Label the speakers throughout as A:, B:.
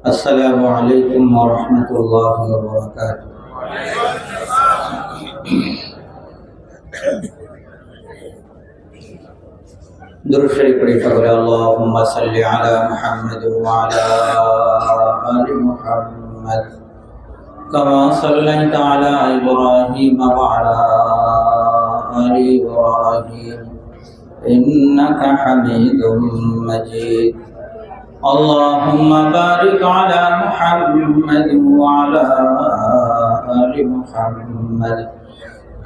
A: السلام عليكم ورحمة الله وبركاته. درود شريف پڑھیے اللهم صل على محمد وعلى آل محمد كما صليت على إبراهيم وعلى آل إبراهيم إنك حميد مجيد. اللهم بارك على محمد وعلى آل محمد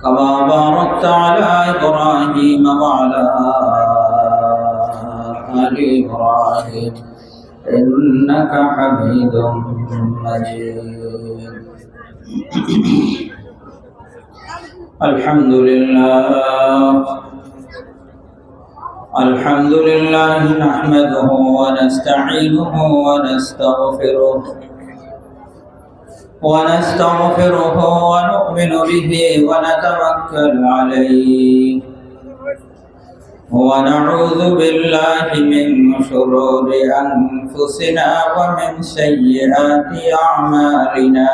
A: كما باركت على إبراهيم وعلى آل إبراهيم إنك حميد مجيد. الحمد لله نحمده ونستعينه ونستغفره ونؤمن به ونتوكل عليه ونعوذ بالله من شرور أنفسنا ومن سيئات أعمالنا.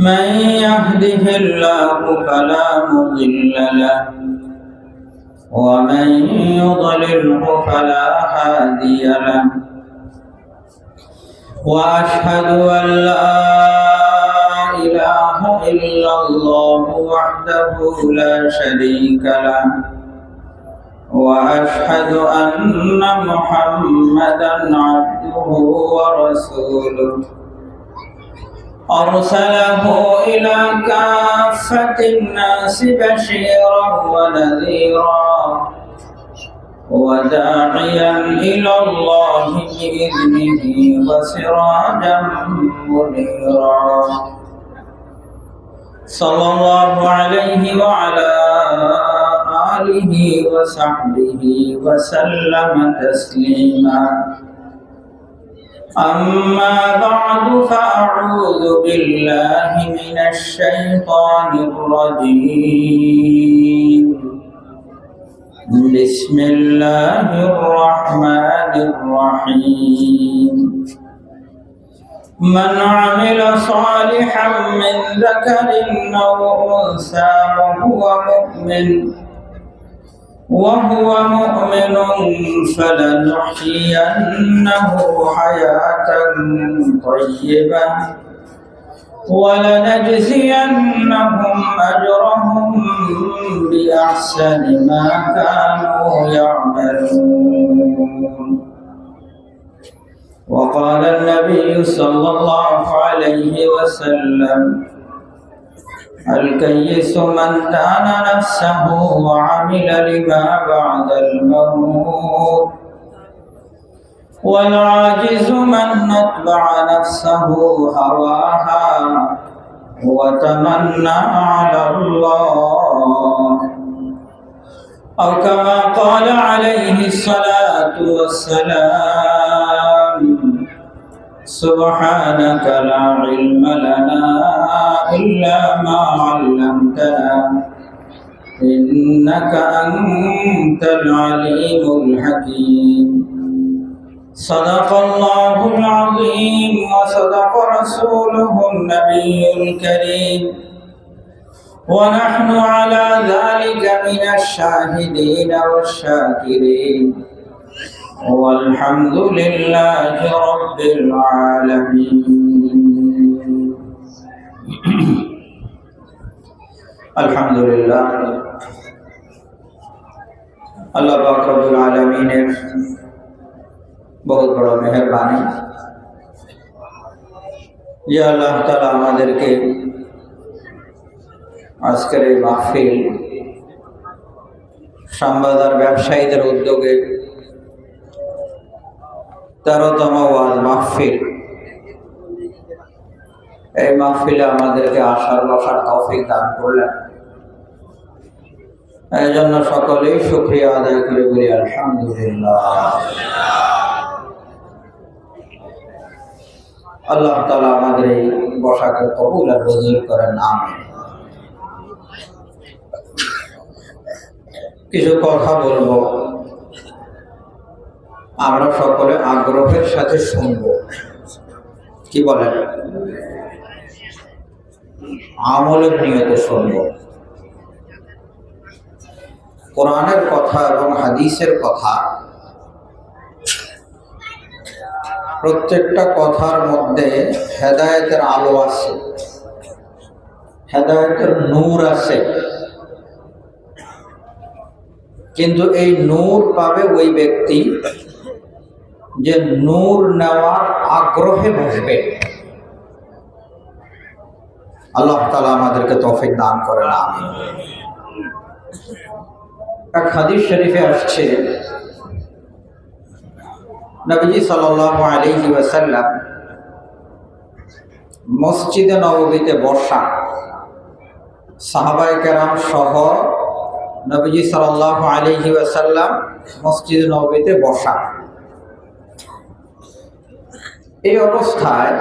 A: من يهده الله فلا مضل له ومن يضلله فلا هادي له. وأشهد أن لا إله إلا الله وحده لا شريك له وأشهد أن محمدا عبده ورسوله أرسله إلى كافة الناس بشيرا ونذيرا وداعيا إلى الله بإذنه وسراجا منيرا. صلى الله عليه وعلى آله وصحبه وسلم تسليما. أما بعد فأعوذ بالله من الشيطان الرجيم. بسم الله الرحمن الرحيم. من عمل صالحا من ذكر أو أنثى وهو مؤمن فلنحيينه حياة طيبة ولنجزينهم أجرهم بأحسن ما كانوا يعملون. وقال النبي صلى الله عليه وسلم: الكيس من دان نفسه وعمل لما بعد الموت، والعاجز من أتبع نفسه هواها وتمنى على الله، أو كما قال عليه الصلاة والسلام: سبحانك لا علم لنا إلا ما علمتنا إنك أنت العليم الحكيم. صدق الله العظيم وصدق رسوله النبي الكريم، ونحن على ذلك من الشاهدين والشاكرين، والحمد لله رب العالمين. الحمد لله আল্লাহ পাক রব্বুল আলামিনের বহুত বড় মেহেরবানি যে আল্লাহ তাআলা আমাদেরকে আজকের এই মাহফিল শ্যামবাজার ব্যবসায়ীদের উদ্যোগে 13তম ওয়াজ মাহফিল, এই মাহফিলে আমাদেরকে আসার বসার তৌফিক দান করলেন। এই জন্য সকলেই শুকরিয়া আদায় করে বলি আলহামদুলিল্লাহ। আল্লাহ তাআলা আমাদের এই বসাকে কবুল আর মঞ্জুর করেন, আমিন। কিছু কথা বলবো। আমরা সকলে আগ্রহের সাথে শুনব। কি বলেন? আমলের নিয়তে শুনব। কোরআনের কথা এবং হাদিসের কথা, প্রত্যেকটা কথার মধ্যে হেদায়েতের আলো আছে, হেদায়েতের নূর আছে। কিন্তু এই নূর পাবে ওই ব্যক্তি যে নূর নেওয়ার আগ্রহে বসবে। আল্লাহ তাআলা আমাদেরকে তৌফিক দান করেন, আমিন। এক হাদিস শরীফে আসছে, নবীজি সাল্লাল্লাহু আলাইহি ওয়াসাল্লাম মসজিদে নববীতে বসা, সাহাবায়ে কেরাম সহ নবীজি সাল্লাল্লাহু আলাইহি ওয়াসাল্লাম মসজিদে নববীতে বসা। এই অবস্থায়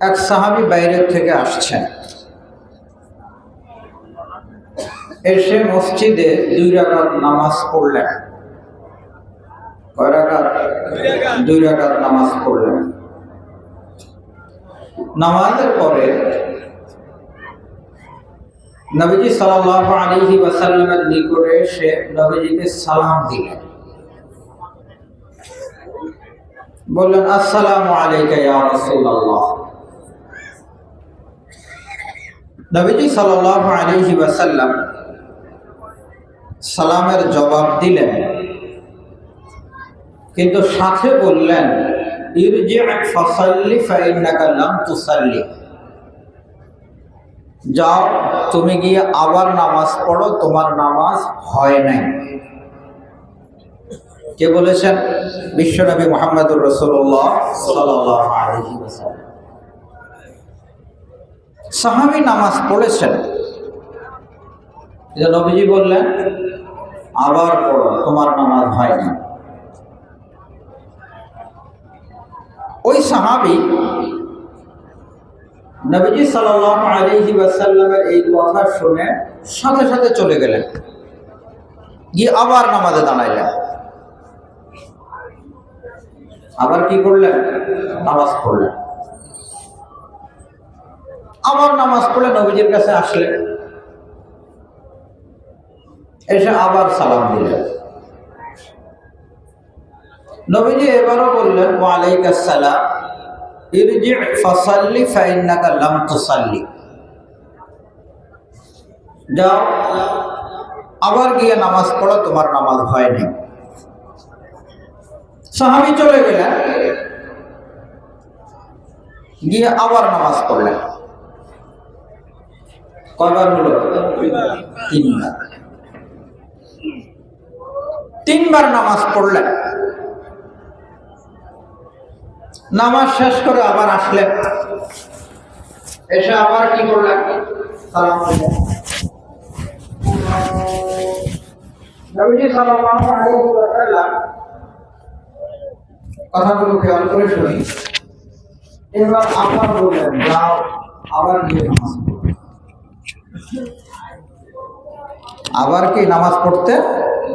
A: এক সাহাবী বাইরের থেকে আসছেন, এসে মসজিদে 2 রাকাত নামাজ পড়লেন। কয় রাকাত? 2 রাকাত নামাজ পড়লেন। নামাজের পরে নবীজি সাল্লাল্লাহু আলাইহি ওয়াসাল্লামের নিকটে এসে নবীজিকে সালাম দিলেন, বললেন, আসসালামু আলাইকা ইয়া রাসূলুল্লাহ। নবীজি সাল্লাল্লাহু আলাইহি ওয়াসাল্লাম সালামের জবাব দিলেন, কিন্তু সাথে বললেন, ইরজি' ফাসাল্লি ফাইন্নাকা লাম তুসাল্লি। যাও, তুমি গিয়ে আবার নামাজ পড়ো, তোমার নামাজ হয় নাই। কে বলেছেন? বিশ্বনবী মুহাম্মদুর রাসূলুল্লাহ সাল্লাল্লাহু আলাইহি ওয়াসাল্লাম। সাহাবী নামাজ পড়েছেন, নবীজি বললেন, আবার পড়ো, তোমার নামাজ হয় না। ওই সাহাবী নবীজি সাল্লাল্লাহু আলাইহি ওয়াসাল্লামের এই কথা শুনে সাথে সাথে চলে গেলেন, গিয়ে আবার নামাজে দাঁড়াইলেন। আবার কি করলেন? নামাজ পড়লেন। আবার নামাজ পড়ে নবীজির কাছে আসলেন, এসে আবার সালাম দিলেন। নবীজি এবারও বললেন, ওয়া আলাইকাস সালাম, ইরজি' ফাসাল্লি ফাইন্নাকা লাম তুসাল্লি। যাও, আবার গিয়ে নামাজ পড়ো, তোমার নামাজ হয়নি। সাহাবী চলে গেলেন, গিয়ে আবার নামাজ পড়লেন। কয়বার হলো? 3 বার। 3 বার নামাজ পড়লেন। নামাজ শেষ করে আবার আসলেন, এসে আবার কি করলেন? সালাম দিলেন। নবীজি সাল্লাল্লাহু আলাইহি ওয়াসাল্লাম কথাগুলো খেয়াল করে শুনি। এবার আবার বললেন, যাও, আবার গিয়ে নামাজ পড়ো। আবার কি নামাজ পড়তে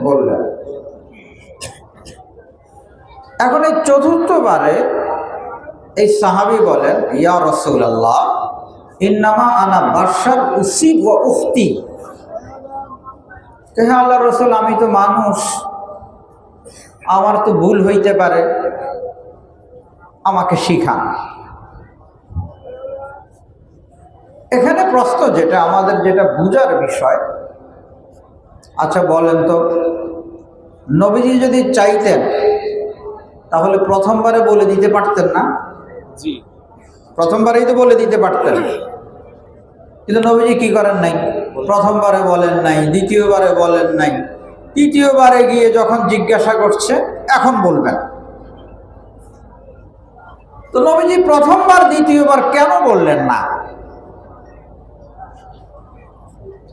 A: বললেন। এখন এই ৪র্থ বারে এই সাহাবী বলেন, ইয়া রাসূলুল্লাহ, ইন্নামা আনা বাশার উসিব ওয়া উখতি। হে আল্লাহর রাসূল, আমি তো মানুষ, আমার তো ভুল হইতে পারে, আমাকে শিখান। এখানে প্রশ্ন যেটা আমাদের বুঝার বিষয়, আচ্ছা বলেন তো, নবীজি যদি চাইতেন তাহলে প্রথমবারে বলে দিতে পারতেন না? জি, প্রথমবারেই তো বলে দিতে পারতেন। কিন্তু নবীজি কি করেন নাই? প্রথমবারে বলেন নাই, দ্বিতীয়বারে বলেন নাই, তৃতীয়বারে গিয়ে যখন জিজ্ঞাসা করছে এখন বলবেন। তো নবীজি প্রথমবার দ্বিতীয়বার কেন বললেন না?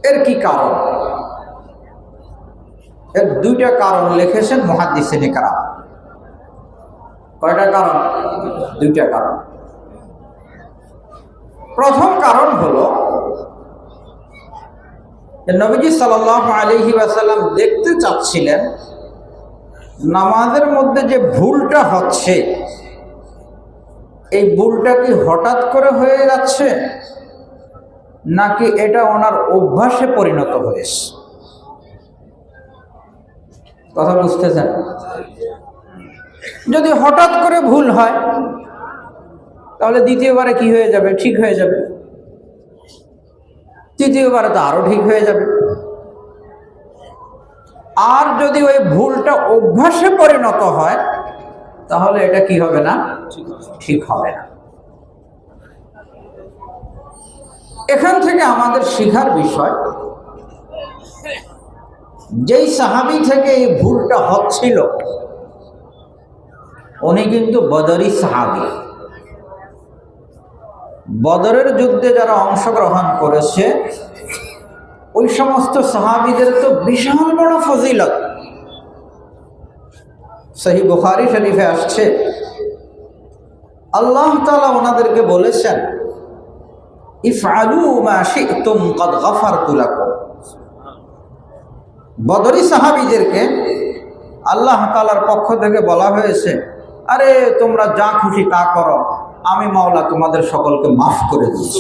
A: এর কি কারণ? এর 2টা কারণ লিখেছেন মুহাদ্দিসিনে কেরাম। কয়টা কারণ? 2টা কারণ। প্রথম কারণ হলো যে নবীজি সাল্লাল্লাহু আলাইহি ওয়াসাল্লাম দেখতে চাচ্ছিলেন নামাজের মধ্যে যে ভুলটা হচ্ছে, এই ভুলটা কি হঠাৎ করে হয়ে যাচ্ছে নাকি এটা ওনার অভ্যাসে পরিণত হয়েছে? কথা বুঝতেছেন? যদি হঠাৎ করে ভুল হয় তাহলে দ্বিতীয়বারে কি হয়ে যাবে? ঠিক হয়ে যাবে। তৃতীয়বারে তো আরো ঠিক হয়ে যাবে। আর যদি ওই ভুলটা অভ্যাসে পরিণত হয় তাহলে এটা কি হবে না? ঠিক হবে না। এখান থেকে আমাদের শিখার বিষয়, যেই সাহাবী থেকে এই ভুলটা হচ্ছিল উনি কিন্তু বদরি সাহাবী। বদরের যুদ্ধে যারা অংশগ্রহণ করেছে ওই সমস্ত সাহাবীদের তো বিশাল বড় ফজিলত। সহিহ বুখারী শরীফে আসছে, আল্লাহ তাআলা ওনাদেরকে বলেছেন, ইফআলু মা শি'তুম ক্বাদ গাফারতু লাকুম। বদরি সাহাবীদেরকে আল্লাহ তাআলার পক্ষ থেকে বলা হয়েছে, আরে তোমরা যা খুশি তা করো, আমি মাওলা তোমাদের সকলকে মাফ করে দিয়েছি।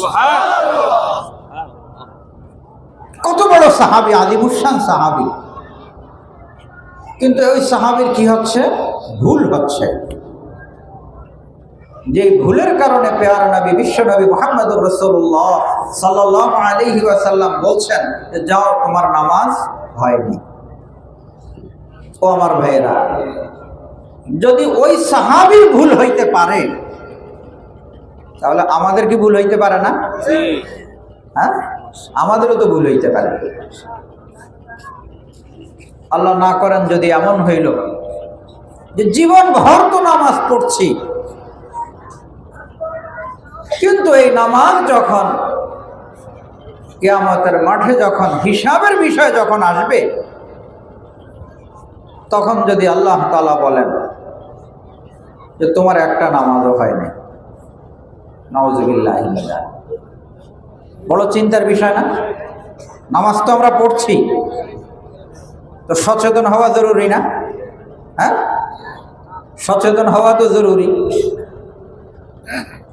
A: কত বড় সাহাবী, আলিমুশান সাহাবী, কিন্তু ওই সাহাবীর কি হচ্ছে? ভুল হচ্ছে। যে ভুলের কারণে পেয়ারা নবী, বিশ্ব নবী মুহাম্মদুর রাসূলুল্লাহ সাল্লাল্লাহু আলাইহি ওয়াসাল্লাম বলছেন, যাও তোমার নামাজ হয়নি। ও আমার ভাইয়েরা, যদি ওই সাহাবীর ভুল হইতে পারে তাহলে আমাদের কি ভুল হইতে পারে না? হ্যাঁ, আমাদেরও তো ভুল হইতে পারে। আল্লাহ না করেন যদি এমন হইল যে জীবন ভর তো নামাজ পড়ছি, কিন্তু এই নামাজ যখন কিয়ামতের মাঠে যখন হিসাবের বিষয় যখন আসবে, তখন যদি আল্লাহ তাআলা বলেন যে তোমার একটা নামাজও হয়নি, নাউযুবিল্লাহি মিন যালিক। বড় চিন্তার বিষয় না? নামাজ তো আমরা পড়ছি, তো সচেতন হওয়া জরুরি না? হ্যাঁ, সচেতন হওয়া তো জরুরি।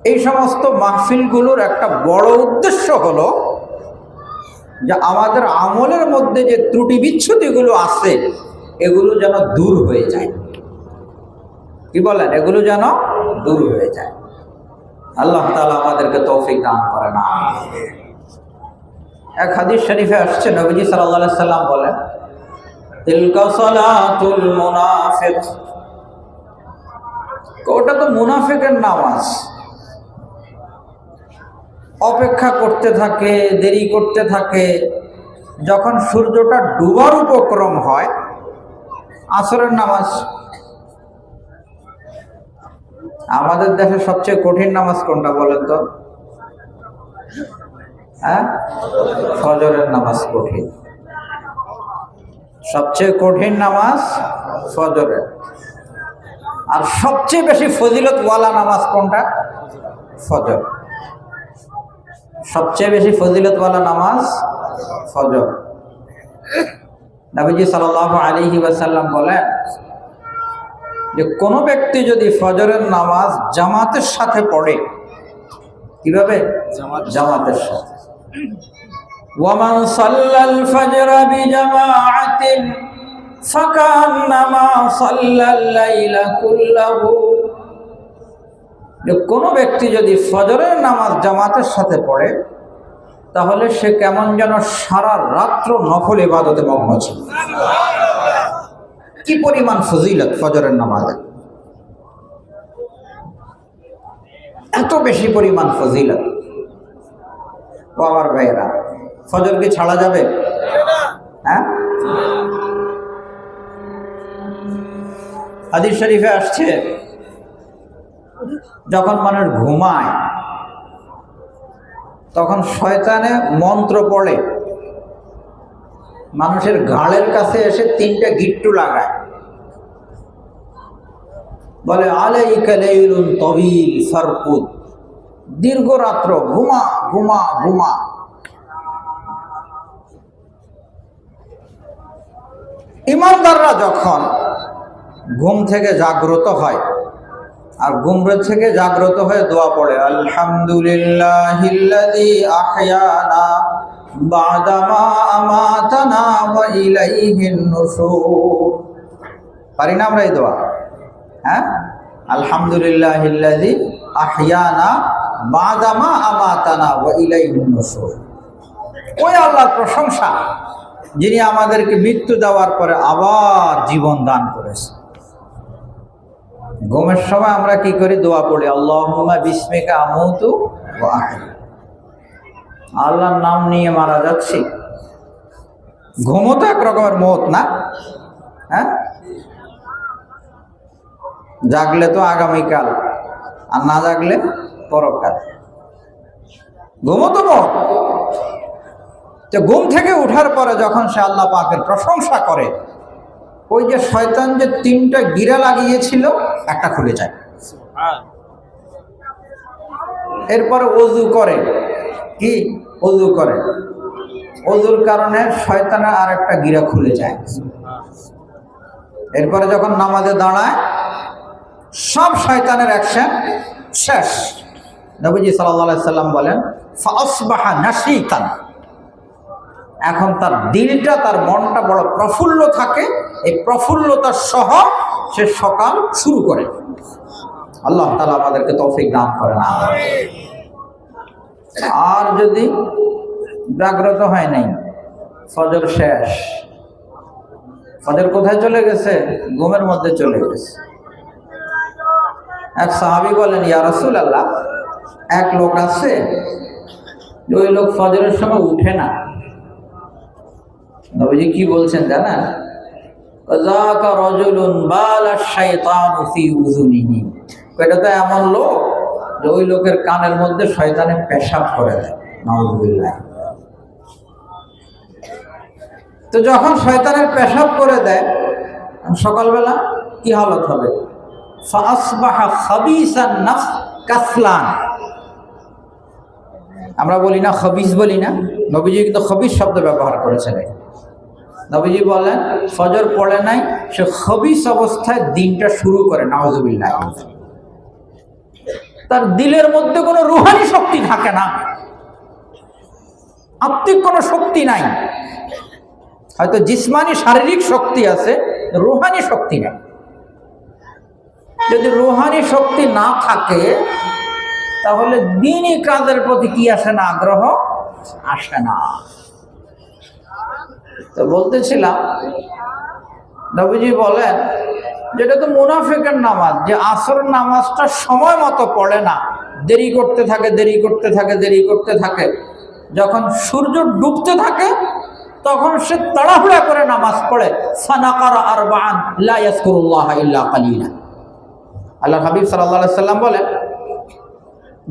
A: এই সমস্ত মাহফিলগুলোর একটা বড় উদ্দেশ্য হলো যে আমাদের আমলের মধ্যে যে ত্রুটি বিচ্ছুতিগুলো আছে এগুলো যেন দূর হয়ে যায়। কি বলেন? এগুলো যেন দূর হয়ে যায়। আল্লাহ তাআলা আমাদেরকে তৌফিক দান করেন। এক হাদিস শরীফে আসছে, নবীজি সাল্লাল্লাহু আলাইহি সাল্লাম বলেন, তিলকা সালাতুল মুনাফিক। ওটা তো মুনাফিকের নামাজ। অপেক্ষা করতে থাকে, দেরি করতে থাকে, যখন সূর্যটা ডুবার উপক্রম হয়, আসরের নামাজ। আমাদের দেশে সবচেয়ে কঠিন নামাজ কোনটা বলেন তো? হ্যাঁ, ফজরের নামাজ কঠিন। সবচেয়ে কঠিন নামাজ ফজরের। আর সবচেয়ে বেশি ফজিলতওয়ালা নামাজ কোনটা? ফজর। সবচেয়ে বেশি ফজিলতওয়ালা নামাজ ফজর। নবীজি সাল্লাল্লাহু আলাইহি ওয়াসাল্লাম বলেন যে কোন ব্যক্তি যদি ফজরের নামাজ জামাতের সাথে পড়ে, কিভাবে? জামাতের সাথে। ওয়ামান সাল্লাল ফজর বিজামাআতিন ফাকান্নামা সাল্লাল লাইলা কুল্লাহু। যে কোনো ব্যক্তি যদি ফজরের নামাজ জামাতের সাথে পড়ে তাহলে সে কেমন যেন সারা রাত্র নফল ইবাদতে মগ্ন ছিল। কি পরিমাণ ফজিলত ফজরের নামাজে! এত বেশি পরিমাণ ফজিলত। ও আমার ভাইয়েরা, ফজর কি ছাড়া যাবে? হ্যাঁ, হাদিস শরীফে আসছে, যখন মানুষ ঘুমায় তখন শয়তানে মন্ত্র পড়ে, মানুষের ঘাড়ের কাছে এসে 3টা গিট্টু লাগায়, বলে আলাইকা লাইলুন তাওয়িল ফারকুদ। দীর্ঘ রাত্র ঘুমা ঘুমা ঘুমা। ইমানদাররা যখন ঘুম থেকে জাগ্রত হয়, আর ঘুম থেকে জাগ্রত হয়ে দোয়া পড়ে, আলহামদুলিল্লাহিল্লাযী আহয়ানা বা'দা মা আমাতানা ওয়া ইলাইহিন নুশুর। পারি না আমরা এই দোয়া? হ্যাঁ, আলহামদুলিল্লাহিল্লাযী আহয়ানা বা'দা মা আমাতানা ওয়া ইলাইহিন নুশুর। ওই আল্লাহর প্রশংসা যিনি আমাদেরকে মৃত্যু দেওয়ার পরে আবার জীবন দান করেছে। ঘুমের সময় আমরা কি করি? দোয়া পড়ি, আল্লাহুম্মা বিসমিকা আমুতু ওয়া আহয়া। আল্লাহর নাম নিয়ে মারা যাচ্ছি। ঘুমও তো এক রকমের মওত না? হ্যাঁ, জাগলে তো আগামীকাল, আর না জাগলে পরকাল। ঘুমও তো মওত। তো ঘুম থেকে ওঠার পরে যখন সে আল্লাহ পাকের প্রশংসা করে, ওই যে শয়তান যে 3টা গিরা লাগিয়েছিল, একটা খুলে যায়। এরপরে ওযু করে, কি ওযু করে, ওযুর কারণে শয়তানের আর একটা গিরা খুলে যায়। এরপরে যখন নামাজে দাঁড়ায়, সব শয়তানের অ্যাকশন শেষ। নবীজি সাল্লাল্লাহু আলাইহি সাল্লাম বলেন, ফাসবাহা নাশীতান। এখন তার দিলটা, তার মনটা বড় প্রফুল্ল থাকে। এই প্রফুল্লতার সহ সে সকাল শুরু করে। আল্লাহ তাআলা আমাদেরকে তৌফিক দান করেন। আর যদি জাগ্রত হয় নাই, ফজর শেষ, ফজর কোথায় চলে গেছে? ঘুমের মধ্যে চলে গেছে। এক সাহাবী বলেন, ইয়া রাসূলুল্লাহ, এক লোক আছে, ওই লোক ফজরের সময় উঠে না। নবীজি কি বলছেন জানেন? যাকা রাজুলুন বালা শাইতানু ফি উযুনিহি। এটা তো এমন লোক যে ওই লোকের কানের মধ্যে শয়তানে পেশাব করে দেয়। নাউযুবিল্লাহ। তো যখন শয়তানের পেশাব করে দেয়, সকালবেলা কি হালত হবে? ফাসবাহা খাবিসান নাফস কাসলান। আমরা বলি না খবিস, বলি না? নবীজি কিন্তু খবিস শব্দ ব্যবহার করেছেন। নবীজি বলেন, ফজর পড়ে নাই, সে খবিস অবস্থায় দিনটা শুরু করে। নাউযুবিল্লাহ। তার দিলের মধ্যে কোনো রুহানি শক্তি থাকে না, আত্মিক কোনো শক্তি নাই। হয়তো জিসমানি শারীরিক শক্তি আছে, রুহানি শক্তি নাই। যদি রুহানি শক্তি না থাকে, তাহলে দ্বীনি কাজের প্রতি কি আসে না? আগ্রহ আসে না। তো বলতেছিলাম, নবীজি বলেন, যেটা তো মুনাফিকের নামাজ, যে আসরের নামাজটা সময় মতো পড়ে না, দেরি করতে থাকে, দেরি করতে থাকে, দেরি করতে থাকে। যখন সূর্য ডুবতে থাকে, তখন সে তাড়াহুড়া করে নামাজ পড়ে। ফানাকারা আরবাআন লা ইয়াযকুরুল্লাহ ইল্লা কালিলা। আল্লাহ হাবিব সাল্লাল্লাহু আলাইহি সাল্লাম বলেন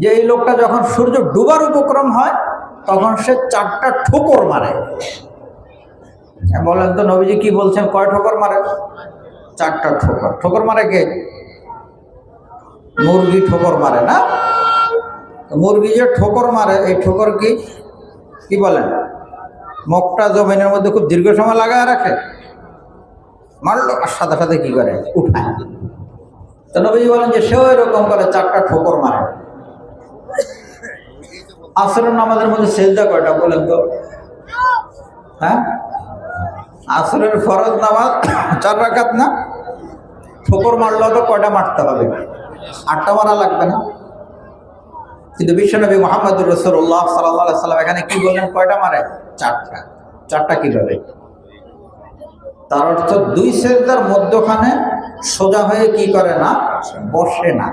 A: যে এই লোকটা যখন সূর্য ডুবার উপক্রম হয়, তখন সে 4টা ঠোকর মারে। বলেন তো নবীজি কি বলছেন? কয় ঠোকর মারে? 4টা ঠোকর। ঠোকর মারে কে? মুরগি ঠোকর মারে না? মুরগি যে ঠোকর মারে, এই ঠোকর কি বলেন? মুখটা জমিনের মধ্যে খুব দীর্ঘ সময় লাগায় রাখে, মারলো আর সাথে সাথে কি করে? উঠায়। তো নবীজি বলেন যে সেও এরকম করে 4টা ঠোকর মারে। আসরের নামাজের মধ্যে সেজদা কয়টা বলেন তো? হ্যাঁ, আসরের ফরজ নামাজ 4 রাকাত না? ঠোকর মারলেও তো কয়টা মারতে হবে? 8টা মারা লাগবে না? কিন্তু বিশ্বনবী মুহাম্মদুর রাসূলুল্লাহ সাল্লাল্লাহু আলাইহি সাল্লাম এখানে কি বললেন? কয়টা মারে? 4টা। 4টা কিভাবে? তার অর্থ 2 সেজদার মধ্যখানে সোজা হয়ে কি করে না? বসে না।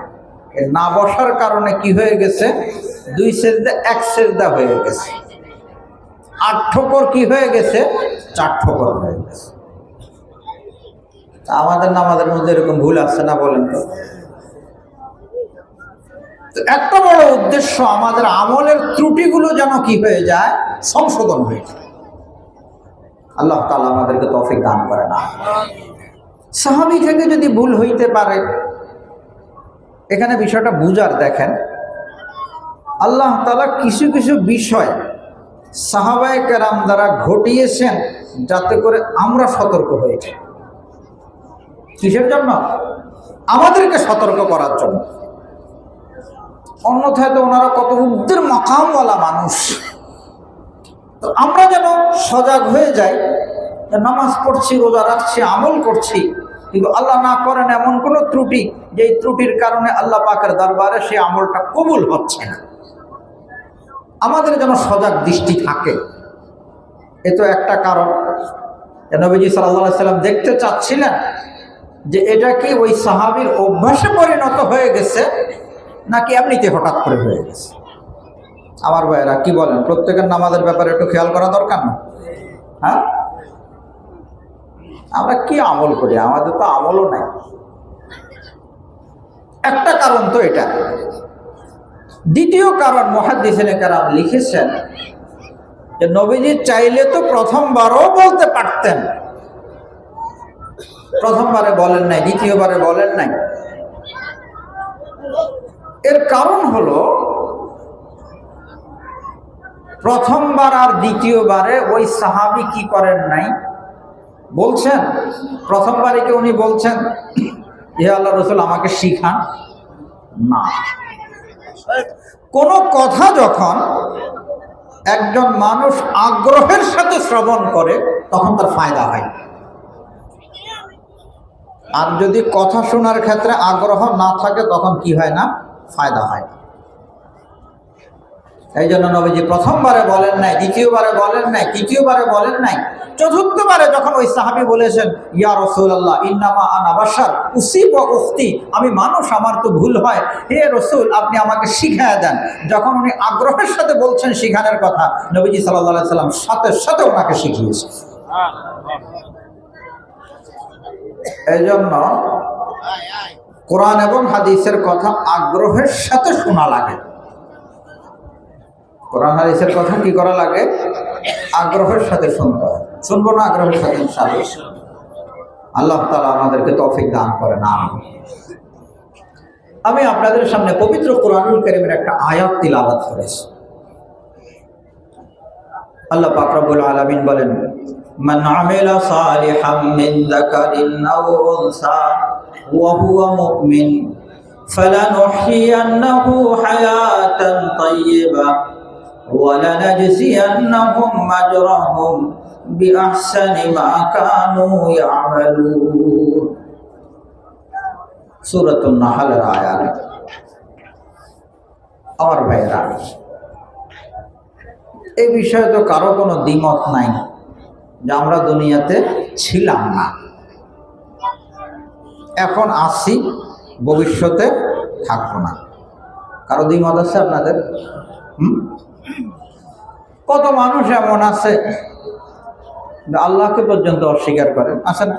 A: না বসার কারণে কি হয়ে গেছে? 2 সেজদা 1 সেজদা হয়ে গেছে। 8 ঠোকর কি হয়ে গেছে? 4 ঠোকর হয়ে গেছে। আমাদের নামাজের মধ্যে এরকম ভুল আছে না বলেন তো? একটা বড় উদ্দেশ্য, আমাদের আমলের ত্রুটিগুলো যেন কি হয়ে যায়? সংশোধন হয়ে যায়। আল্লাহ তাআলা আমাদেরকে তৌফিক দান করেন। সাহাবী থেকে যদি ভুল হইতে পারে, এখানে বিষয়টা বুঝার, দেখেন আল্লাহ তাআলা কিছু কিছু বিষয় সাহাবায়ে কেরাম দ্বারা ঘটিয়েছেন, যাতে করে আমরা সতর্ক হয়ে যাই। কিসের জন্য? আমাদেরকে সতর্ক করার জন্য। অন্যথায় তো ওনারা কত উদ্দের মাকামওয়ালা মানুষ। তো আমরা যেন সজাগ হয়ে যাই, নামাজ পড়ছি, রোজা রাখছি, আমল করছি, কিন্তু আল্লাহ না করেন এমন কোনো ত্রুটি, যেই ত্রুটির কারণে আল্লাহ পাকের দরবারে সেই আমলটা কবুল হচ্ছে না। আমাদের যেন সজাগ দৃষ্টি থাকে। এ তো একটা কারণ। নবীজি সাল্লাল্লাহু আলাইহি সাল্লাম দেখতে চাচ্ছিলেন যে এটা কি ওই সাহাবীর অভ্যাসে পরিণত হয়ে গেছে নাকি এমনিতে হঠাৎ করে হয়ে গেছে। আমার ভাইয়েরা কি বলেন? প্রত্যেকের নামাজের ব্যাপারে একটু খেয়াল করা দরকার না? হ্যাঁ, আমরা কি আমল করি? আমাদের তো আমলও নাই। একটা কারণ তো এটা। দ্বিতীয় কারণ মুহাদ্দিসিনে কেরাম লিখেছেন যে নবীজি চাইলে তো প্রথমবারও বলতে পারতেন, প্রথমবারে বলেন নাই, দ্বিতীয়বারে বলেন নাই। এর কারণ হলো প্রথমবার আর দ্বিতীয়বারে ওই সাহাবী কি করেন নাই, বলছেন। প্রথমবারে কি উনি বলছেন হে আল্লাহ রাসূল আমাকে শিখান? না। কোন কথা যখন একজন মানুষ আগ্রহের সাথে শ্রবণ করে তখন তার ফায়দা হয়। আর যদি কথা শোনার ক্ষেত্রে আগ্রহ না থাকে তখন কি হয় না? ফায়দা হয়। এই জন্য নবীজি প্রথমবারে বলেন নাই, দ্বিতীয়বারে বলেন নাই, তৃতীয়বারে বলেন নাই, চতুর্থবারে যখন ওই সাহাবী বলেছেন ইয়া রাসূলুল্লাহ ইন্নামা আনা বাশার উসিব ওয়া উখতি, আমি মানুষ, আমার তো ভুল হয়, হে রাসূল আপনি আমাকে শিখিয়ে দেন। যখন উনি আগ্রহের সাথে বলছেন শিখানোর কথা, নবীজি সাল্লাল্লাহু আলাইহি সাল্লাম সাথে সাথে ওনাকে শিখিয়েছেন। এই জন্য কোরআন এবং হাদিসের কথা আগ্রহের সাথে শোনা লাগে। কোরআন হাদিসের কথা কি করা লাগে? আগ্রহের সাথে শুনতে হয়। শুনবো না আগ্রহের সাথে ইনশাআল্লাহ? আল্লাহ তাআলা আমাদেরকে তৌফিক দান করেন। আমি আপনাদের সামনে পবিত্র কোরআনুল কারীমের একটা আয়াত তিলাওয়াত করেছি। আল্লাহ পাক রব্বুল আলামিন বলেন মান আমিলা সালিহাম মিন যাকারিন আও উনসা ওয়া হুয়া মুমিন ফালানুহইয়ান্নাহু হায়াতান তাইয়্যিবা ওয়া লানাজজিয়ান্নাহুম আজরাহুম বিআহসানি মা কানু ইয়ামালুন। সূরাতুন নাহলের আয়াত। আমার ভাইরা, এই বিষয়ে তো কারো কোনো দ্বিমত নাই যে আমরা দুনিয়াতে ছিলাম না, এখন আছি, ভবিষ্যতে থাকবো না। কারো দ্বিমত আছে আপনাদের? কত মানুষ এমন আছে আল্লাহকে পর্যন্ত অস্বীকার করে, আছে না?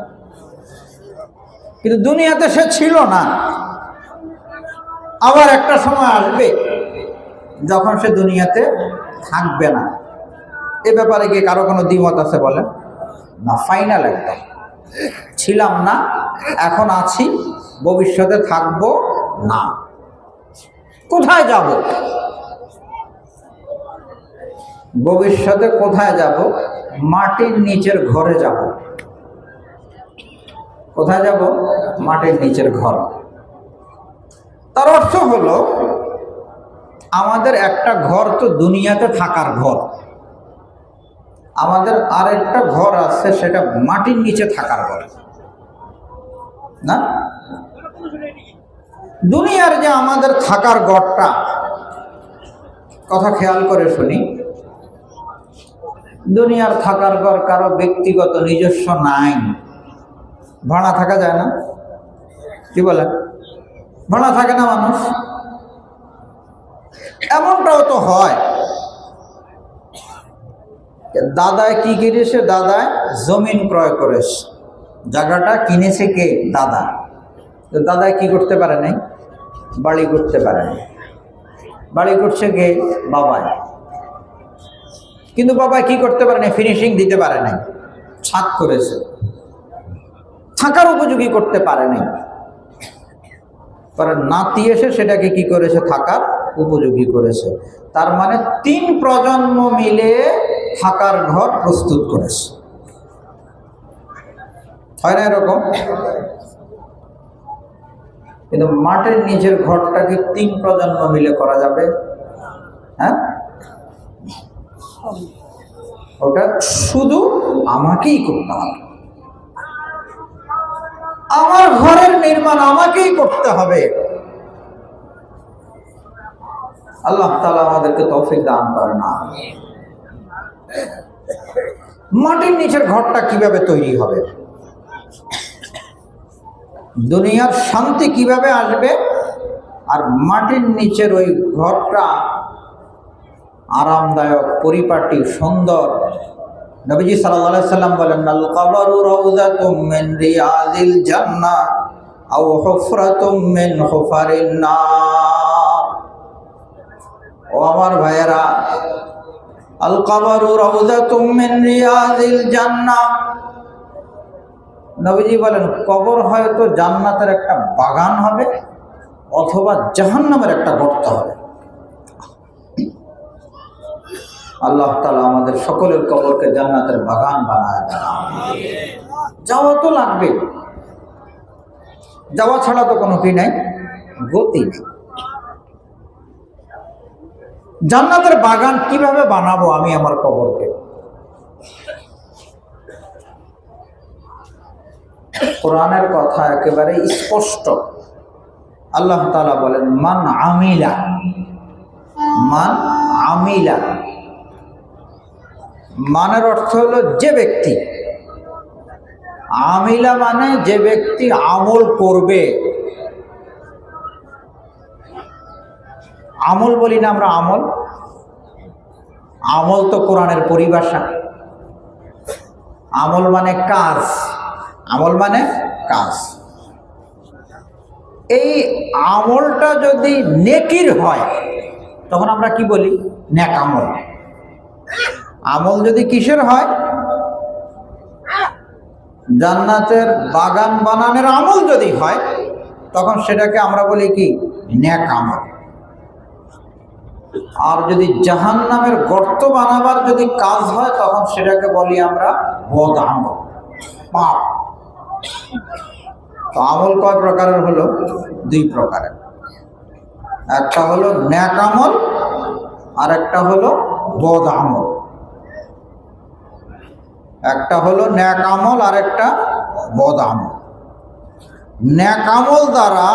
A: কিন্তু দুনিয়াতে সে ছিল না। আবার একটা সময় আসবে যখন সে দুনিয়াতে থাকবে না। এ ব্যাপারে কি কারো কোনো দ্বিমত আছে বলেন? না, ফাইনাল একদম। ছিলাম না, এখন আছি, ভবিষ্যতে থাকবো না। কোথায় যাব? ভবিষ্যতে কোথায় যাব? মাটির নিচের ঘরে যাব। কোথায় যাব? মাটির নিচের ঘর। তার অর্থ হলো আমাদের একটা ঘর তো দুনিয়াতে থাকার ঘর, আমাদের আরেকটা ঘর আছে, সেটা মাটির নিচে থাকার ঘর না। দুনিয়ার যে আমাদের থাকার ঘরটা, কথা খেয়াল করে শুনি, দুনিয়ার থাকার ঘর কারো ব্যক্তিগত নিজস্ব নাই। ভাড়া থাকা যায় না? কি বলেন? ভাড়া থাকে না মানুষ? এমনটাও তো হয় দাদায় কি কিনেছে? দাদায় জমিন ক্রয় করেছে, জায়গাটা কিনেছে কে? দাদা। তো দাদায় কি করতে পারে নাই? বাড়ি করতে পারে নাই। বাড়ি করছে কে? বাবায়। কিন্তু বাবা কি করতে পারে নাই? ফিনিশিং দিতে পারে নাই, ছাদ করেছে, থাকার উপযোগী করতে পারে নাই। পরে নাতি এসে সেটাকে কি করেছে? থাকার উপযোগী করেছে। তার মানে 3 প্রজন্ম মিলে থাকার ঘর প্রস্তুত করেছে। হয় না এরকম? কিন্তু মাটির নিচের ঘরটাকে 3 প্রজন্ম মিলে করা যাবে? হ্যাঁ, ওটা শুধু আমাকেই করতে হবে। আমার ঘরের নির্মাণ আমাকেই করতে হবে। আল্লাহ তাআলা আমাদেরকে তৌফিক দান করেন। মাটির নিচের ঘরটা কিভাবে তৈরি হবে, দুনিয়ার শান্তি কিভাবে আসবে, আর মাটির নিচের ওই ঘরটা আরামদায়ক, পরিপাটি, সুন্দর। নবীজি সাল্লাল্লাহু আলাইহি সাল্লাম বলেন, আল কবরু রাউযাতুম মিন রিয়াজিল জান্নাহ আও হুফরাতুম মিন হুফারিন নার। ও আমার ভাইয়েরা, আল কবরু রাউযাতুম মিন রিয়াজিল জান্নাহ, নবীজি বলেন কবর হয়তো জান্নাতের একটা বাগান হবে অথবা জাহান্নামের একটা গর্ত হবে। আল্লাহ তাআলা আমাদের সকলের কবরকে জান্নাতের বাগান বানায় দেন। যাওয়া তো লাগবে, যাওয়া ছাড়া তো কোনো কি নাই, গতি নেই। জান্নাতের বাগান কিভাবে বানাবো আমি আমার কবরকে? কোরআনের কথা একেবারে স্পষ্ট। আল্লাহ তাআলা বলেন, মান আমিলা, মান আমিলা মানের অর্থ হলো যে ব্যক্তি, আমিলা মানে যে ব্যক্তি আমল করবে। আমল বলি না আমরা, আমল, আমল তো কোরআনের পরিভাষা। আমল মানে কাজ, আমল মানে কাজ। এই আমলটা যদি নেকির হয় তখন আমরা কি বলি? নেক আমল। আমল যদি কিসের হয়? জান্নাতের বাগান বানানোর আমল যদি হয় তখন সেটাকে আমরা বলি কি? নেক আমল। আর যদি জাহান্নামের গর্ত বানাবার যদি কাজ হয় তখন সেটাকে বলি আমরা বদ আমল, পাপ। তো আমল কয় প্রকারের হলো? 2 প্রকারের। একটা হলো নেক আমল আর একটা হলো বদ আমল। একটা হলো নেক আমল আর একটা বদ আমল। নেক আমল দ্বারা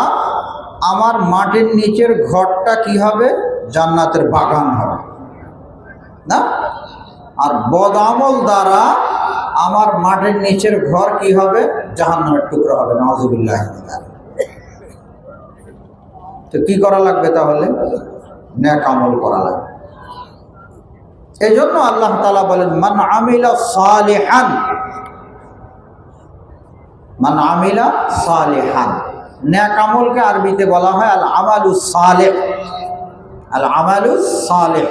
A: আমার মাটির নিচের ঘরটা কি হবে? জান্নাতের বাগান হবে না। আর বদ আমল দ্বারা আমার মাটির নিচের ঘর কি হবে? জাহান্নামের টুকরো হবে। নাউযুবিল্লাহ। তো কি করা লাগবে তাহলে? নেক আমল করা লাগবে। এই জন্য আল্লাহ তাআলা বলেন, মান আমিলা সালিহান, মান আমিলা সালিহান। নেক আমলকে আরবিতে বলা হয় আল আমালুস সালিহ, আল আমালুস সালিহ।